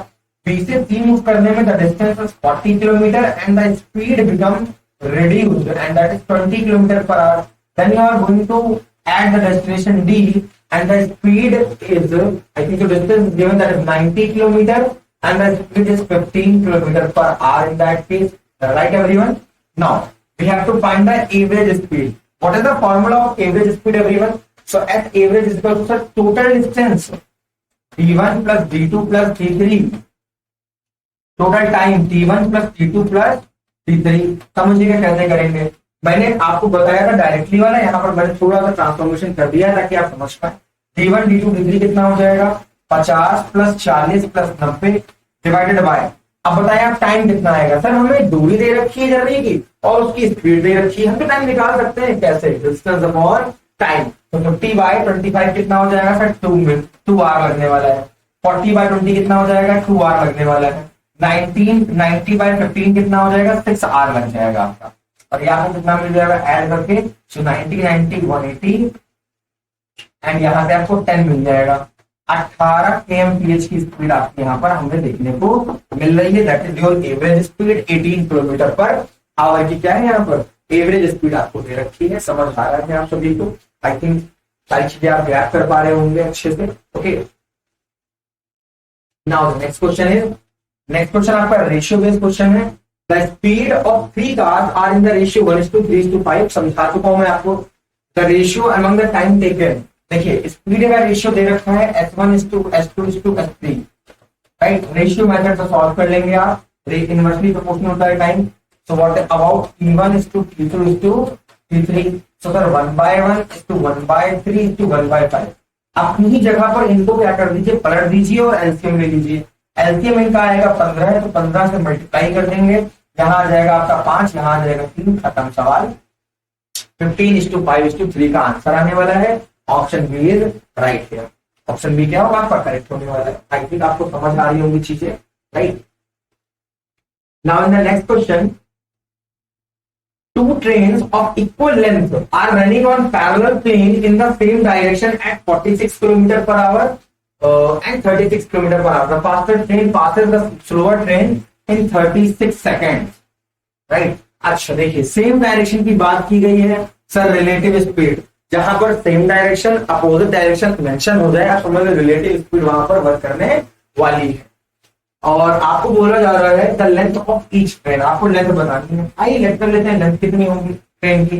बी से सी मूव करने में the distance is 40 kilometre and the speed become reduced and that is 20 kilometer per hour. Then you are going to add the destination D and the speed is, I think the distance given that is 90 kilometer and the speed is 15 kilometer per hour in that case. Right everyone? Now we have to find the average speed. What is the formula of average speed everyone? So at average is equal to total distance D1 plus D2 plus D3 total time T1 plus T2 plus T3। समझिएगा कैसे करेंगे। मैंने आपको बताया था directly वाला, यहाँ पर मैंने थोड़ा सा ट्रांसफॉर्मेशन कर दिया है ताकि आप समझ पाए। T1 T2 T3 कितना हो जाएगा, 50 प्लस 40 प्लस 90 डिवाइडेड बाय, अब बताएं आप टाइम कितना आएगा। सर हमें दूरी दे रखी है जर्नी की और उसकी स्पीड दे रखी है, हम तो टाइम निकाल सकते हैं कैसे, डिस्टेंस अपॉन टाइम। तो 50/25 कितना हो जाएगा सर, 2 आवर लगने वाला है। 40/20 कितना हो जाएगा, 2 आवर लगने वाला है। 90/15 कितना हो जाएगा, 6 आवर लग जाएगा आपका। और यहाँ पे कितना मिल जाएगा ऐड करके, so 90 180 एंड यहाँ से आपको 10 मिल जाएगा। 18 kmph की स्पीड आपको यहाँ पर हमें देखने को मिल रही है। That is your average speed 18 kilometre per hour की क्या है यहाँ पर एवरेज स्पीड आपको दे रखी है। समझ आ रहा है आप सभी को? आई थिंक सारी चीजें आप याद कर पा रहे होंगे अच्छे से। ओके, नाउ नेक्स्ट क्वेश्चन है, नेक्स्ट क्वेश्चन आपका रेशियो बेस्ड क्वेश्चन है। The speed of 3 cars are in the ratio 1:3:5। समझा चुका हूं मैं आपको। The ratio among the time taken, देखिए स्पीड का रेशियो दे रखा है S1:S2:S3, राइट। रेशियो मेथड से सॉल्व कर लेंगे आप, इनवर्सली प्रोपोर्शनल होता है time. So what about T1:T2:T3, so sir 1/1:1/3:1/5। अपनी जगह पर इनको क्या कर दीजिए, पलट दीजिए और एलसीएम ले लीजिए। एलसीएम इनका आएगा 15 है, तो 15 से मल्टीप्लाई कर देंगे, यहाँ आ जाएगा आपका 5, यहाँ आ जाएगा 3, खत्म सवाल। 15:5:3 का आंसर आने वाला है। Option B is right here. Option B क्या होगा आपका करेक्ट होने वाला है। आई थिंक आपको समझ आ रही होंगी चीजें, right. Now in the next question, 2 trains of equal length are running on parallel plane in the same direction at 46 km/h and 36 km/h. The faster train passes the slower train in 36 seconds. Right? अच्छा देखिए, same direction की बात की गई है sir, relative speed जहां पर same direction opposite direction mention हो जाए, आप समझ रिलेटिव स्पीड वहां पर वर्क करने वाली है। और आपको बोला जा रहा है the length of each train, आपको लेंथ बतानी है। आइए लेट कर लेते हैं, लेंथ कितनी होगी ट्रेन की।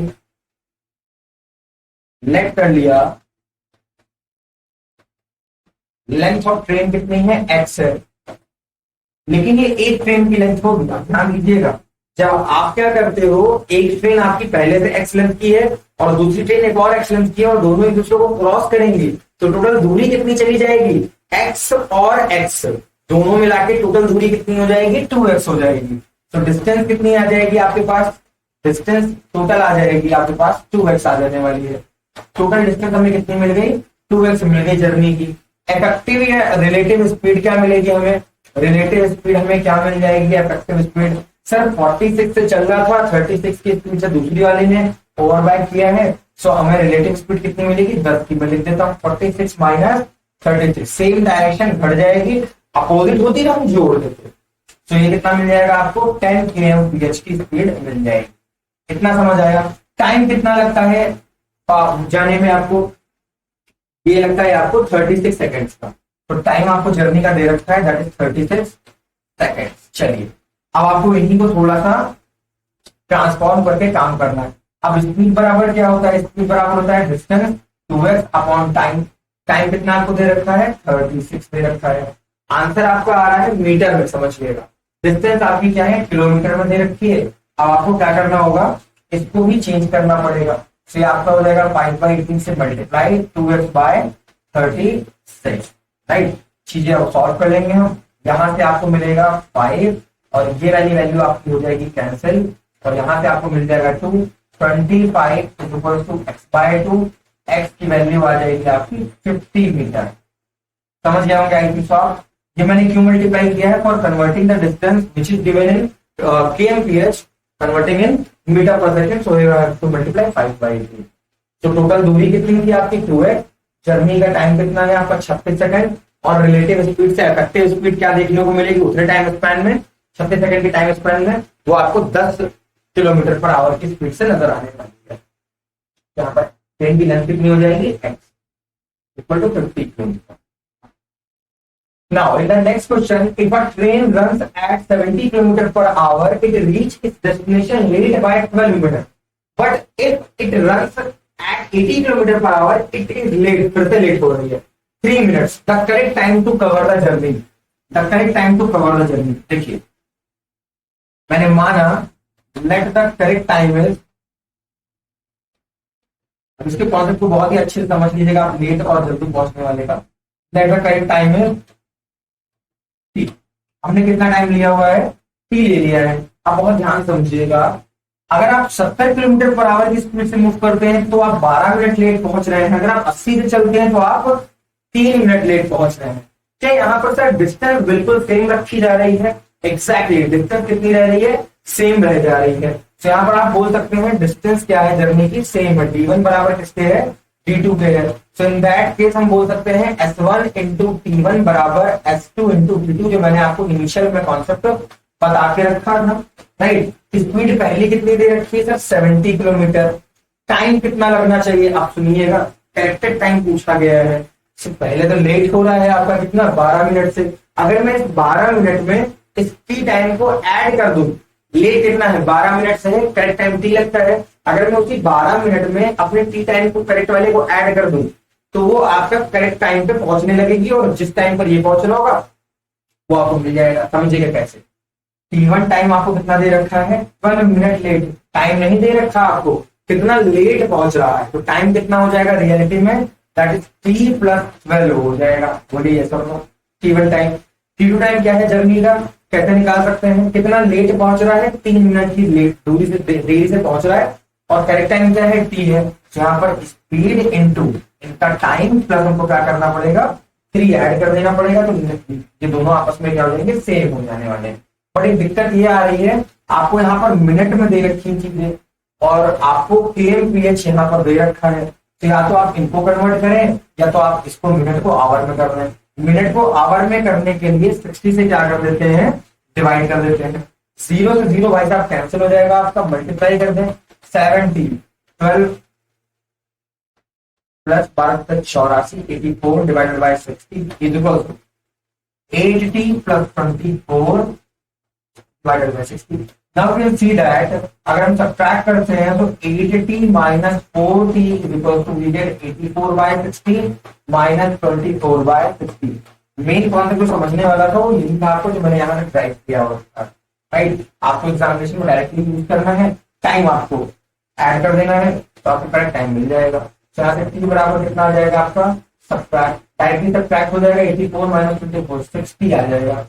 लेट कर लिया, लेंथ ऑफ ट्रेन कितनी है, x है। लेकिन ये एक ट्रेन की लेंथ होगी, ध्यान दीजिएगा। जब आप क्या करते हो, एक ट्रेन आपकी पहले से x लेंथ की है और दूसरी ट्रेन एक और x लेंथ की है और दोनों एक दूसरे को क्रॉस करेंगी, तो टोटल दूरी कितनी चली जाएगी, x और x दोनों मिला के टोटल दूरी कितनी हो जाएगी, 2x हो जाएगी। तो डिस्टेंस कितनी आ जाएगी आपके पास, डिस्टेंस टोटल आ जाएगी आपके पास 2x आ जाने वाली है। टोटल डिस्टेंस हमें कितनी मिल गई, 2x मिल गई जर्नी की। इफेक्टिव या रिलेटिव स्पीड क्या मिलेगी हमें, रिलेटिव स्पीड हमें क्या मिल जाएगी, इफेक्टिव स्पीड। सर 46 से चल रहा था, 36 की स्पीड से दूसरी वाले ने ओवरबाइक किया है, सो हमें रिलेटिव स्पीड कितनी मिलेगी, 10 की। मैं लिख देता हूँ 46 माइनस 36, सेम डायरेक्शन घट जाएगी, अपोजिट होती ना हम जोड़ देते। तो ये कितना मिल जाएगा आपको, 10 kmph की स्पीड मिल जाएगी। कितना समझ आया? टाइम कितना लगता है जाने में आपको, ये लगता है आपको 36 सेकेंड्स का। तो टाइम आपको जर्नी का दे रखा है, दैट इज 36 सेकेंड्स। चलिए अब आपको इन्हीं को थोड़ा सा ट्रांसफॉर्म करके काम करना है। अब स्पीड बराबर क्या होता है, स्पीड बराबर होता है distance 2x upon time. Time कितना आपको दे रखा है, 36 दे रखा है। आंसर आपका आ रहा है मीटर में, समझिएगा। डिस्टेंस आपकी क्या है, किलोमीटर में दे रखी है। अब आपको क्या करना होगा, इसको भी चेंज करना पड़ेगा। तो ये आपका हो जाएगा 5/18 से मल्टीप्लाई 2x बाय 36, राइट। चीजें अब सॉल्व कर लेंगे हम। यहाँ से आपको मिलेगा 5 और ये वाली वैल्यू आपकी हो जाएगी कैंसिल, और यहाँ से आपको मिल जाएगा 2। 25 टू x/2, x की वैल्यू आ जाएगी आपकी 50 मीटर। समझ गया होंगे आई थिंक सॉल्व। ये मैंने क्यों मल्टीप्लाई किया है, for converting the distance which is given in kmph converting in metre per second, so you have to multiply 5/3। तो टोटल दूरी कितनी थी आपकी 2x, जर्नी का टाइम कितना है आपका 36 सेकंड, और रिलेटिव स्पीड से इफेक्टिव स्पीड क्या देखने को मिलेगी उतने टाइम स्पैन में, 36 सेकंड के टाइम स्पैन में, वो आपको 10 किलोमीटर पर आवर की स्पीड से नजर आने वाली है। यहाँ पर ट्रेन की लेंथ कितनी हो जाएगी, x equal to 50 kilometre. Now, in the next question, if a train runs at 70 km/h, it reaches its destination late by 12 minutes. But if it runs at 80 km/h, it is late. फिर से late हो रही है 3 minutes. The correct time to cover the journey. The correct time to cover the journey. देखिए मैंने माना let the correct time is, इसके concept को बहुत ही अच्छे से समझ लीजिएगा आप, लेट और जल्दी पहुंचने वाले का। Late the correct time is T. हमने कितना टाइम लिया हुआ है, टी ले लिया है। आप बहुत ध्यान समझिएगा, अगर आप 70 किलोमीटर पर आवर की स्पीड से मूव करते हैं तो आप 12 मिनट लेट पहुंच रहे हैं। अगर आप 80 से चलते हैं तो आप 3 मिनट लेट पहुंच रहे हैं। क्या यहाँ पर सर डिस्टेंस बिल्कुल सेम रखी जा रही है? एग्जैक्टली डिस्टेंस कितनी रह रही है, सेम रह जा रही है। तो यहाँ पर आप बोल सकते हैं डिस्टेंस क्या है जर्नी की, सेम है। D1 बराबर किसके है, D2 के है। सो इन दैट केस हम बोल सकते हैं S1 इंटू T1 बराबर S2 इंटू T2, जो मैंने आपको इनिशियल में कॉन्सेप्ट बता के रखा था, राइट। स्पीड पहले कितनी दे रखी है सर, 70 किलोमीटर। टाइम कितना लगना चाहिए, आप सुनिएगा, करेक्टेड टाइम पूछा गया है। पहले तो लेट हो रहा है आपका कितना, 12 मिनट से। अगर मैं इस 12 मिनट में इस टी टाइम को ऐड कर दूं, लेट कितना है 12 मिनट से है, करेक्ट टाइम टी लगता है। अगर मैं उसी 12 मिनट में अपने टी टाइम को करेक्ट वाले को ऐड कर दूं तो वो आपका करेक्ट टाइम पे पहुंचने लगेगी, और जिस टाइम पर ये पहुंच रहा होगा वो आपको मिल जाएगा। समझिएगा कैसे। T1 टाइम आपको कितना दे रखा है, 12 मिनट लेट। टाइम नहीं दे रखा आपको, कितना लेट पहुंच रहा है, तो टाइम कितना हो जाएगा रियलिटी में, दैट इज T प्लस 12 हो जाएगा। बोलिए sir T1 time. T2 time क्या है जर्नी का, कैसे निकाल सकते हैं, कितना लेट पहुंच रहा है, 3 मिनट की लेट दूरी से देरी से पहुंच रहा है, और करेक्ट टाइम क्या है, T है। यहाँ पर स्पीड इंटू इनका टाइम प्लस हमको क्या करना पड़ेगा, 3 ऐड कर देना पड़ेगा, तो ये दोनों आपस में क्या हो जाएंगे, सेम हो जाने वाले हैं। बट एक दिक्कत ये आ रही है, आपको यहाँ पर मिनट में दे रखी चीजें और आपको kmph यहाँ पर दे रखा है। तो या तो आप इनको कन्वर्ट करें या तो आप इसको मिनट को आवर में कर रहे हैं। मिनट को आवर में करने के लिए 60 से क्या कर देते हैं, डिवाइड कर देते हैं। 0 से 0 भाई साहब कैंसिल हो जाएगा आपका, मल्टीप्लाई कर दें। 70 12 plus 12 84 84 divided by 60 is equal to 80 plus 24 divided by 60. Now we will see that अगर हम सब्ट्रैक्ट करते हैं तो 80 minus 4t is equal to we get 84 by 60 minus 24 by 60. Main concept को समझने वाला था वो यही था आपको, जो मैंने यहाँ पे ड्राइव किया हुआ था, राइट। आपको एग्जामिनेशन में डायरेक्टली यूज करना है, टाइम आपको ऐड कर देना है तो आपको करेक्ट टाइम मिल जाएगा। यहाँ से t बराबर कितना आ जाएगा आपका, सब्ट्रैक्ट डायरेक्टली सब्ट्रैक्ट हो जाएगा, 84 minus 24 60 आ जाएगा।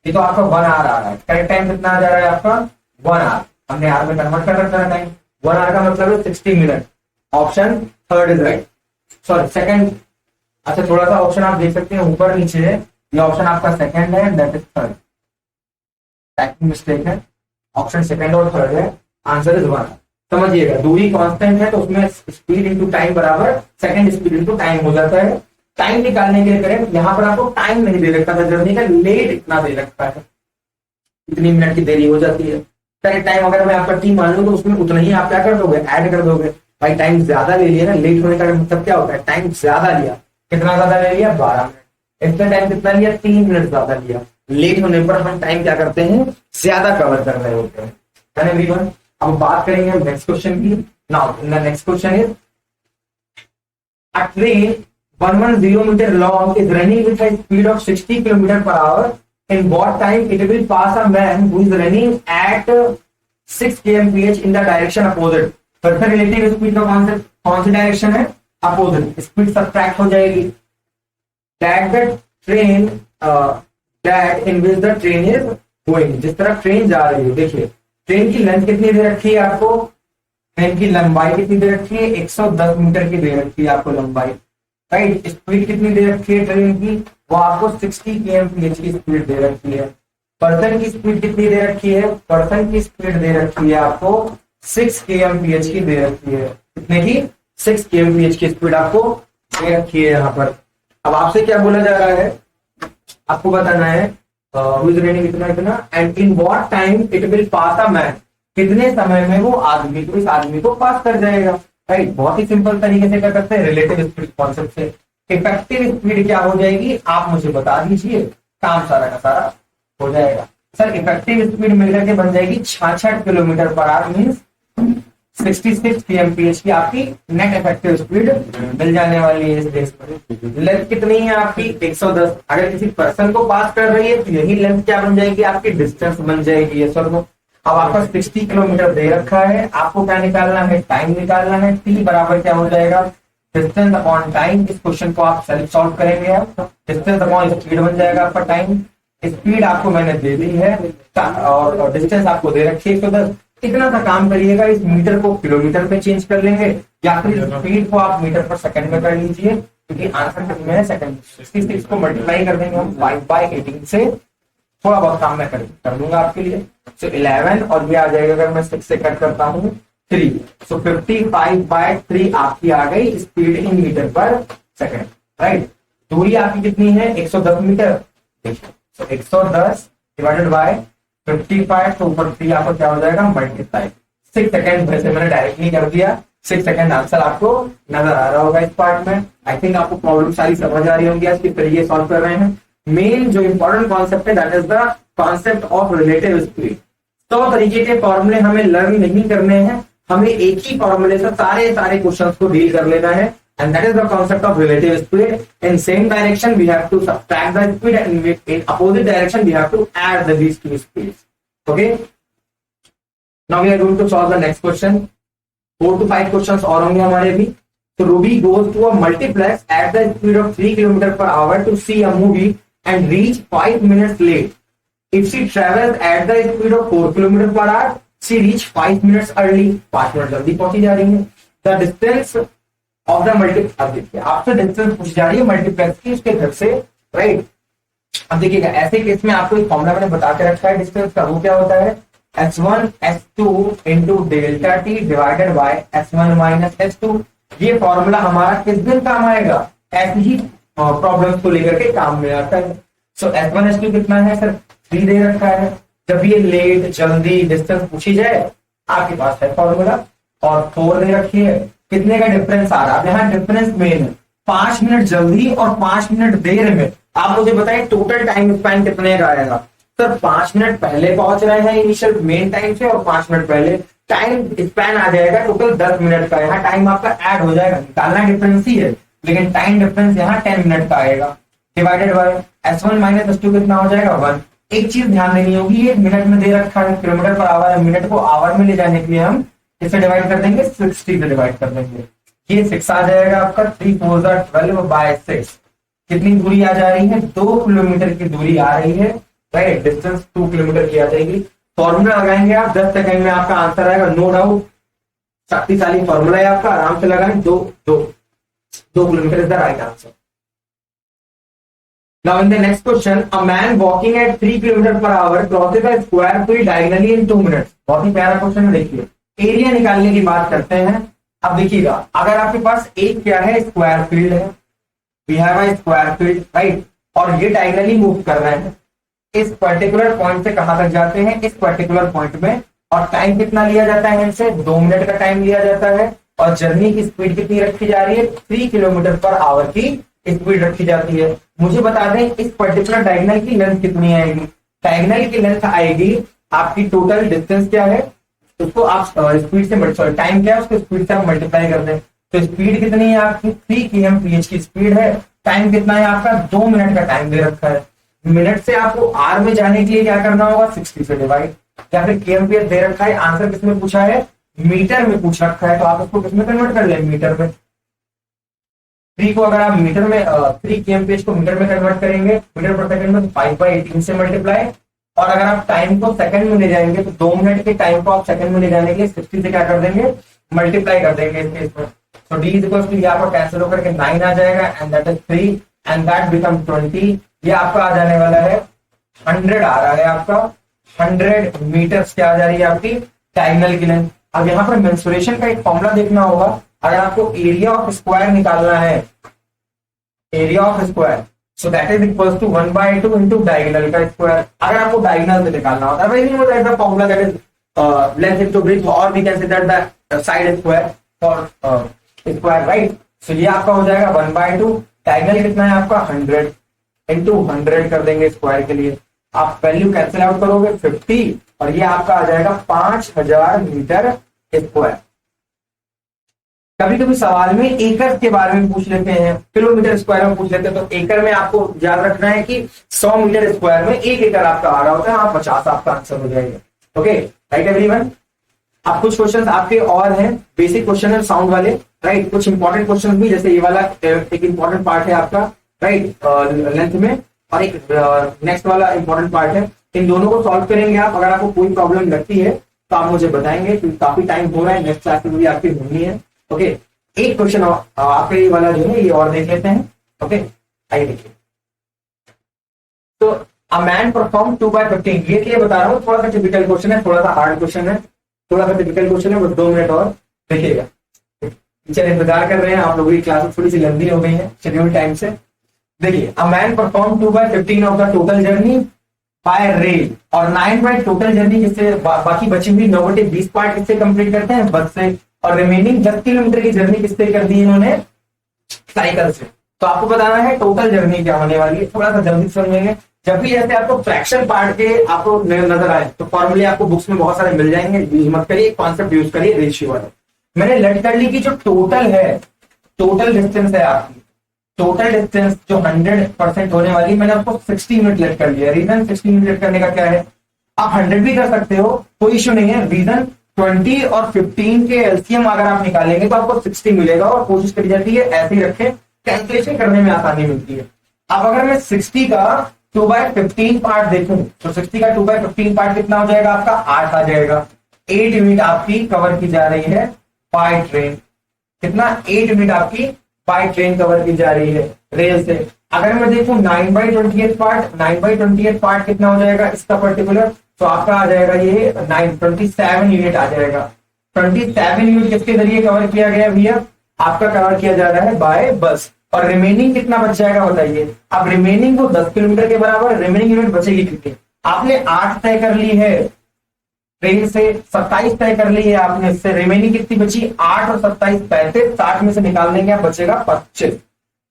ये तो आपका 1 आवर आ रहा है। करेक्ट टाइम कितना आ जा रहा है आपका, 1 आवर। हमने आवर में कन्वर्ट कर रखा है टाइम। 1 आवर का मतलब है 60 minute. Option third is right, sorry second. अच्छा थोड़ा सा ऑप्शन आप देख सकते हैं ऊपर नीचे है, ये ऑप्शन आपका सेकंड है, that is third. Typing mistake है, ऑप्शन सेकंड और थर्ड है, आंसर इज 1। समझिएगा दूरी कांस्टेंट है तो उसमें स्पीड इंटू टाइम बराबर सेकंड स्पीड इंटू टाइम हो जाता है। टाइम निकालने के लिए करें, यहाँ पर आपको टाइम नहीं दे रखा था जर्नी का, लेट इतना दे रखा है, इतनी मिनट की देरी हो जाती है। करेक्ट टाइम अगर मैं आपका टी मान लूं तो उसमें उतना ही आप क्या कर दोगे, ऐड कर दोगे। भाई टाइम ज्यादा ले लिया ना, लेट होने का मतलब क्या होता है, टाइम ज्यादा लिया। कितना ज्यादा ले लिया, 12 मिनट। इसका टाइम कितना लिया, 3 मिनट ज्यादा लिया। लेट होने पर हम टाइम क्या करते हैं, ज्यादा कवर कर रहे होते हैं। एवरीवन अब बात करेंगे नेक्स्ट क्वेश्चन की। Now the next question is a train 110 meter long is running with a speed of 60 km per hour. In what time it will pass a man who is running at 6 kmph in the direction opposite? तो relative speed का कौन सी direction है, opposite. Speed subtract हो जाएगी। That the train that in which the train is going, जिस तरह train जा रही है। देखिए ट्रेन की लेंथ कितनी दे रखी है आपको, ट्रेन की लंबाई कितनी दे रखी है, 110 मीटर की दे रखी है आपको लंबाई, राइट। स्पीड कितनी दे रखी है ट्रेन की, वो आपको 60 kmph की स्पीड दे रखी है। पर्सन की स्पीड कितनी दे रखी है, पर्सन की स्पीड दे रखी है आपको 6 kmph की दे रखी है। कितने की, 6 kmph की स्पीड आपको दे रखी है यहाँ पर। अब आपसे क्या बोला जा रहा है, आपको बताना है इतना इतना and in what time it will pass a man, कितने समय में वो आदमी को, इस आदमी को पास कर जाएगा, राइट। बहुत ही सिंपल तरीके से कर सकते हैं रिलेटिव स्पीड कॉन्सेप्ट से। इफेक्टिव स्पीड क्या हो जाएगी आप मुझे बता दीजिए, काम सारा का सारा हो जाएगा। सर इफेक्टिव स्पीड मिलकर के बन जाएगी 66 kilometre per our, means 66 kmph की आपकी नेट इफेक्टिव स्पीड मिल जाने वाली है इस रेस पर। लेंथ कितनी है आपकी 110। अगर किसी पर्सन को पास कर रही है तो यही लेंथ क्या बन जाएगी आपकी, डिस्टेंस बन जाएगी। ये सर अब आपका 60 किलोमीटर दे रखा है, आपको क्या निकालना है, टाइम निकालना है। टी बराबर क्या हो जाएगा, डिस्टेंस अपॉन टाइम। इस क्वेश्चन को आप सेल्फ सॉल्व करेंगे आप, डिस्टेंस अपॉन स्पीड बन जाएगा आपका टाइम। स्पीड आपको मैंने दे दी है और डिस्टेंस आपको दे रखी है 110। इतना सा काम करिएगा, इस मीटर को किलोमीटर में चेंज कर लेंगे या फिर स्पीड को आप मीटर पर सेकंड में कर लीजिए, क्योंकि आंसर कितने है सेकंड। 66 को मल्टीप्लाई कर देंगे हम 5/18 से। थोड़ा बहुत काम मैं कर दूंगा आपके लिए। सो 11 और ये आ जाएगा, अगर मैं 6 से कट करता हूँ 3, सो 55/3 आपकी आ गई speed in metre per second, right. दूरी आपकी कितनी है 110 मीटर। सो 110 डिवाइडेड बाय 55, तो ऊपर 3 आपको क्या हो जाएगा मल्टीप्लाई 6 सेकंड। वैसे मैंने डायरेक्टली कर दिया, 6 सेकंड आंसर आपको नजर आ रहा होगा इस पार्ट में। आई थिंक आपको प्रॉब्लम सारी समझ आ रही होंगी, आज किस तरीके सॉल्व कर रहे हैं। मेन जो इंपॉर्टेंट कॉन्सेप्ट है that is the concept of relative speed. 100 तरीके के फॉर्मूले हमें लर्न नहीं करने हैं, हमें एक ही फॉर्मूले से सारे क्वेश्चंस को डील कर लेना है। And that is the concept of relative speed. In same direction we have to subtract the speed, and in opposite direction we have to add these two speeds. Okay. Now we are going to solve the next question. 4 to 5 questions और होंगे हमारे भी। So Ruby goes to a multiplex at the speed of 3 km/h to see a movie and reach 5 minutes late. If she travels at the speed of 4 km/h, she reach 5 minutes early. 5 minute जल्दी पहुंची जा रही है। The distance of the multiplex, अब देखिए आपसे distance पूछी जा रही है मल्टीप्लेक्स की, उसके घर से, राइट। अब देखिएगा ऐसे केस में आपको एक फॉर्मूला मैंने बता के रखा है डिस्टेंस का, वो क्या होता है s1 s2 into delta T divided by s1 minus s2। ये फॉर्मूला हमारा किस दिन काम आएगा, ऐसी ही प्रॉब्लम्स को लेकर के काम में आता है। सो s1 s2 कितना है सर 3 दे रखा है। जब ये लेट जल्दी डिस्टेंस पूछी जाए आपके पास है फॉर्मूला, और 4 दे रखी है। कितने का डिफरेंस आ रहा है, यहाँ डिफरेंस मेन है 5 मिनट जल्दी और 5 मिनट देर में। आप मुझे बताएं टोटल टाइम स्पैन कितने का आएगा। सर 5 मिनट पहले पहुंच रहे हैं इनिशियल मेन टाइम से, और 5 मिनट पहले टाइम स्पैन आ जाएगा टोटल 10 मिनट का। यहाँ टाइम आपका ऐड हो जाएगा, निकालना डिफरेंस ही है, लेकिन टाइम डिफरेंस यहाँ 10 मिनट का आएगा। Divided by s1 minus s2 कितना हो जाएगा 1। एक चीज ध्यान देनी होगी, ये मिनट में दे रखा है किलोमीटर पर आवर, मिनट को आवर में ले जाने के लिए हम इसे डिवाइड कर देंगे 60 से डिवाइड कर देंगे। ये 6 आ जाएगा आपका, 3 4 12 बाय 6। कितनी दूरी आ जा रही है 2 किलोमीटर की दूरी आ रही है, राइट। डिस्टेंस 2 किलोमीटर की आ जाएगी। फॉर्मूला लगाएंगे आप 10 सेकंड में आपका आंसर आएगा, नो डाउट। शक्तिशाली फॉर्मूला है आपका, आराम से लगाएं। 2 kilometre is the right answer. Now in the next question, a man walking at 3 km/h crosses a square field diagonally in 2 minutes. बहुत ही प्यारा क्वेश्चन है, देखिए। एरिया निकालने की बात करते हैं। अब देखिएगा, अगर आपके पास एक क्या है स्क्वायर फील्ड है, we have a square field, right, और ये डायगोनली मूव कर रहे हैं इस पर्टिकुलर पॉइंट से कहां तक जाते हैं, इस पर्टिकुलर पॉइंट में, और टाइम कितना लिया जाता है इनसे 2 मिनट का टाइम लिया जाता है, और जर्नी की स्पीड कितनी रखी जा रही है 3 km/h की स्पीड रखी जाती है। मुझे बता दें इस पर्टिकुलर डायगोनल की लेंथ कितनी आएगी। डायगोनल की लेंथ आएगी आपकी, टोटल डिस्टेंस क्या है उसको आप स्पीड से टाइम क्या है उसको स्पीड से आप मल्टीप्लाई कर दें। तो स्पीड कितनी है आपकी 3 km/h की स्पीड है। टाइम कितना है आपका 2 मिनट का टाइम दे रखा है। मिनट से आपको आर में जाने के लिए क्या करना होगा 60 से डिवाइड, या फिर kmph दे रखा है। आंसर किसमें पूछा है मीटर में पूछ रखा है, तो आप इसको किसमें कन्वर्ट कर लें मीटर में। 3 को अगर आप मीटर में 3 kmph को मीटर में कन्वर्ट करेंगे मीटर पर सेकंड में 5/18 से मल्टीप्लाई, और अगर आप टाइम को सेकंड में ले जाएंगे तो 2 मिनट के टाइम को आप सेकंड में ले जाने के लिए 60 से क्या कर देंगे मल्टीप्लाई कर देंगे इस केस में। तो d इक्वल्स टू यहाँ पर कैंसिल होकर के 9 आ जाएगा, and that is 3 and that become 20। ये आपका आ जाने वाला है 100 आ रहा है आपका 100 मीटर्स क्या आ जा रही है आपकी डायगोनल की लेंथ। अब यहाँ पर मेंसुरेशन का एक फॉर्मूला देखना होगा। अगर आपको एरिया ऑफ स्क्वायर निकालना है, area of square, so that is equals to 1/2 into diagonal का स्क्वायर। अगर आपको डायगोनल से निकालना होता है, नहीं होता ऐसा formula that is length into breadth, और we can say that the side square for square, right. So ये आपका हो जाएगा 1/2। डायगोनल कितना है आपका 100 इंटू 100 कर देंगे स्क्वायर के लिए। आप वैल्यू कैंसिल आउट करोगे 50, और ये आपका आ जाएगा 5000 मीटर स्क्वायर। कभी कभी सवाल में एकड़ के बारे में पूछ लेते हैं, किलोमीटर स्क्वायर में पूछ लेते हैं, तो एकड़ में आपको याद रखना है कि 100 मीटर स्क्वायर में 1 एकड़ आपका आ रहा होता है, हाँ 50 आपका आंसर हो जाएगा। Okay right everyone. अब कुछ क्वेश्चन आपके और हैं, बेसिक क्वेश्चन है साउंड वाले, राइट। कुछ इंपॉर्टेंट क्वेश्चन भी, जैसे ये वाला एक इंपॉर्टेंट पार्ट है आपका, राइट, लेंथ में, और एक नेक्स्ट वाला इंपॉर्टेंट पार्ट है। इन दोनों को सॉल्व करेंगे आप। अगर आपको कोई प्रॉब्लम लगती है तो आप मुझे बताएंगे, क्योंकि काफी टाइम हो रहा है, नेक्स्ट क्लास में भी आपकी होनी है। ओके एक क्वेश्चन आपके ये वाला जो है ये और देख लेते हैं। ओके आइए देखिए। तो अ मैन परफॉर्म 2/15, ये बता रहा हूँ, थोड़ा सा टिपिकल क्वेश्चन है, थोड़ा सा हार्ड क्वेश्चन है, थोड़ा सा टिपिकल क्वेश्चन है, बस 2 मिनट और देखिएगा। टीचर इंतजार कर रहे हैं, आप लोगों की क्लास थोड़ी सी लंबी हो गई है शेड्यूल टाइम से। देखिए a man perform 2/15 of the total journey bye rail, और 9 बाय टोटल जर्नी किससे, बाकी बची हुई 9/20 पार्ट किससे कंप्लीट करते हैं, बस से, और रिमेनिंग 10 किलोमीटर की जर्नी किससे कर दी इन्होंने, साइकिल से। तो आपको बताना है टोटल जर्नी क्या होने वाली है, थोड़ा सा जल्दी समझेंगे। जब भी जैसे आपको फ्रैक्शन पार्ट के आपको नजर आए तो फॉर्मूले आपको बुक्स में बहुत सारे मिल जाएंगे, यूज मत करिए, कॉन्सेप्ट यूज करिए रेशियो वाला। मैंने लेट कर ली कि जो टोटल है, टोटल डिस्टेंस है आपकी, टोटल डिस्टेंस जो 100% होने वाली, मैंने आपको 60 यूनिट लेट कर लिया। रीजन 60 यूनिट करने का क्या है, आप 100 भी कर सकते हो, कोई इश्यू नहीं है। रीजन 20 और 15 के एलसीएम अगर आप निकालेंगे तो आपको 60 मिलेगा, और कोशिश करी जाती है ऐसे ही रखें, कैलकुलेशन करने में आसानी मिलती है। अब अगर मैं 60 का 2/15 पार्ट देखूं तो 60 का 2/15 पार्ट कितना हो जाएगा आपका, 8 आ जाएगा। 8 यूनिट आपकी कवर की जा रही है बाय ट्रेन। कितना, 8 यूनिट आपकी बाय ट्रेन कवर की जा रही है रेल से। अगर मैं देखूं 9/28 पार्ट, 9/28 पार्ट कितना हो जाएगा इसका पर्टिकुलर, तो आपका आ जाएगा ये 27 यूनिट आ जाएगा। 27 यूनिट किसके जरिए कवर किया गया भैया, आपका कवर किया जा रहा है बाय बस। और रिमेनिंग कितना बच जाएगा बताइए। अब रिमेनिंग को 10 किलोमीटर के बराबर रिमेनिंग यूनिट बचेगी कितनी, आपने 8 तय कर ली है ट्रेन से, 27 तय कर ली है आपने, इससे रिमेनिंग कितनी बची, 8 और 27 35, 60 में से निकाल देंगे आप, बचेगा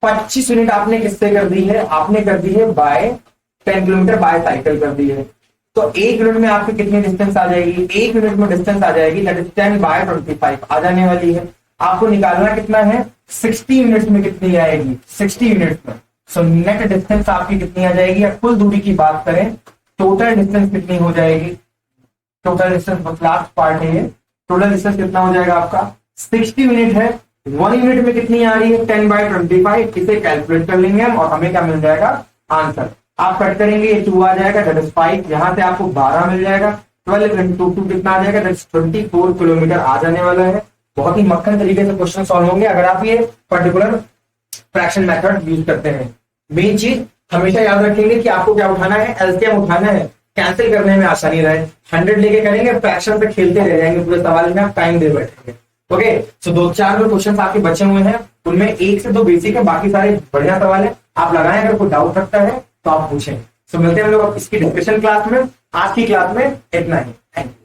25 यूनिट आपने किससे कर दी है, आपने कर दी है बाय 10 किलोमीटर बाय साइकिल कर दी है। तो 1 यूनिट में आपकी कितनी डिस्टेंस आ जाएगी, 1 यूनिट में डिस्टेंस आ जाएगी 10/25 आ जाने वाली है। आपको निकालना कितना है, 60 यूनिट्स में कितनी आएगी, 60 यूनिट्स में। सो नेट डिस्टेंस आपकी कितनी आ जाएगी, या कुल दूरी की बात करें, टोटल डिस्टेंस कितनी हो जाएगी, टोटल डिस्टेंस लास्ट पार्ट है ये, टोटल डिस्टेंस कितना हो जाएगा आपका 60 यूनिट है। 1 यूनिट में कितनी आ रही है 10/25, इसे कैलकुलेट कर लेंगे हम, और हमें क्या मिल जाएगा आंसर। आप कट करेंगे, ये 2 आ जाएगा, दैट इज 5, यहां से आपको 12 मिल जाएगा, 12 into 2 कितना आ जाएगा, दैट इज 24 किलोमीटर आ जाने वाला है। बहुत ही मक्खन तरीके से क्वेश्चन सॉल्व होंगे अगर आप ये पर्टिकुलर फ्रैक्शन मेथड यूज करते हैं। मेन चीज हमेशा याद रखेंगे कि आपको क्या उठाना है, एलसीएम उठाना है, कैंसिल करने में आसानी रहे। 100 लेके करेंगे, फ्रैक्शन से खेलते रह जाएंगे पूरे सवाल में, आप टाइम दे बैठेंगे। ओके सो 2-4 जो क्वेश्चन आपके बचे हुए हैं उनमें 1 से 2 बेसिक है, बाकी सारे बढ़िया सवाल है, आप लगाएं। अगर कोई डाउट रखता है तो आप पूछें। सो मिलते हैं हम लोग इसकी डिस्कशन क्लास में। आज की क्लास में इतना ही, थैंक यू।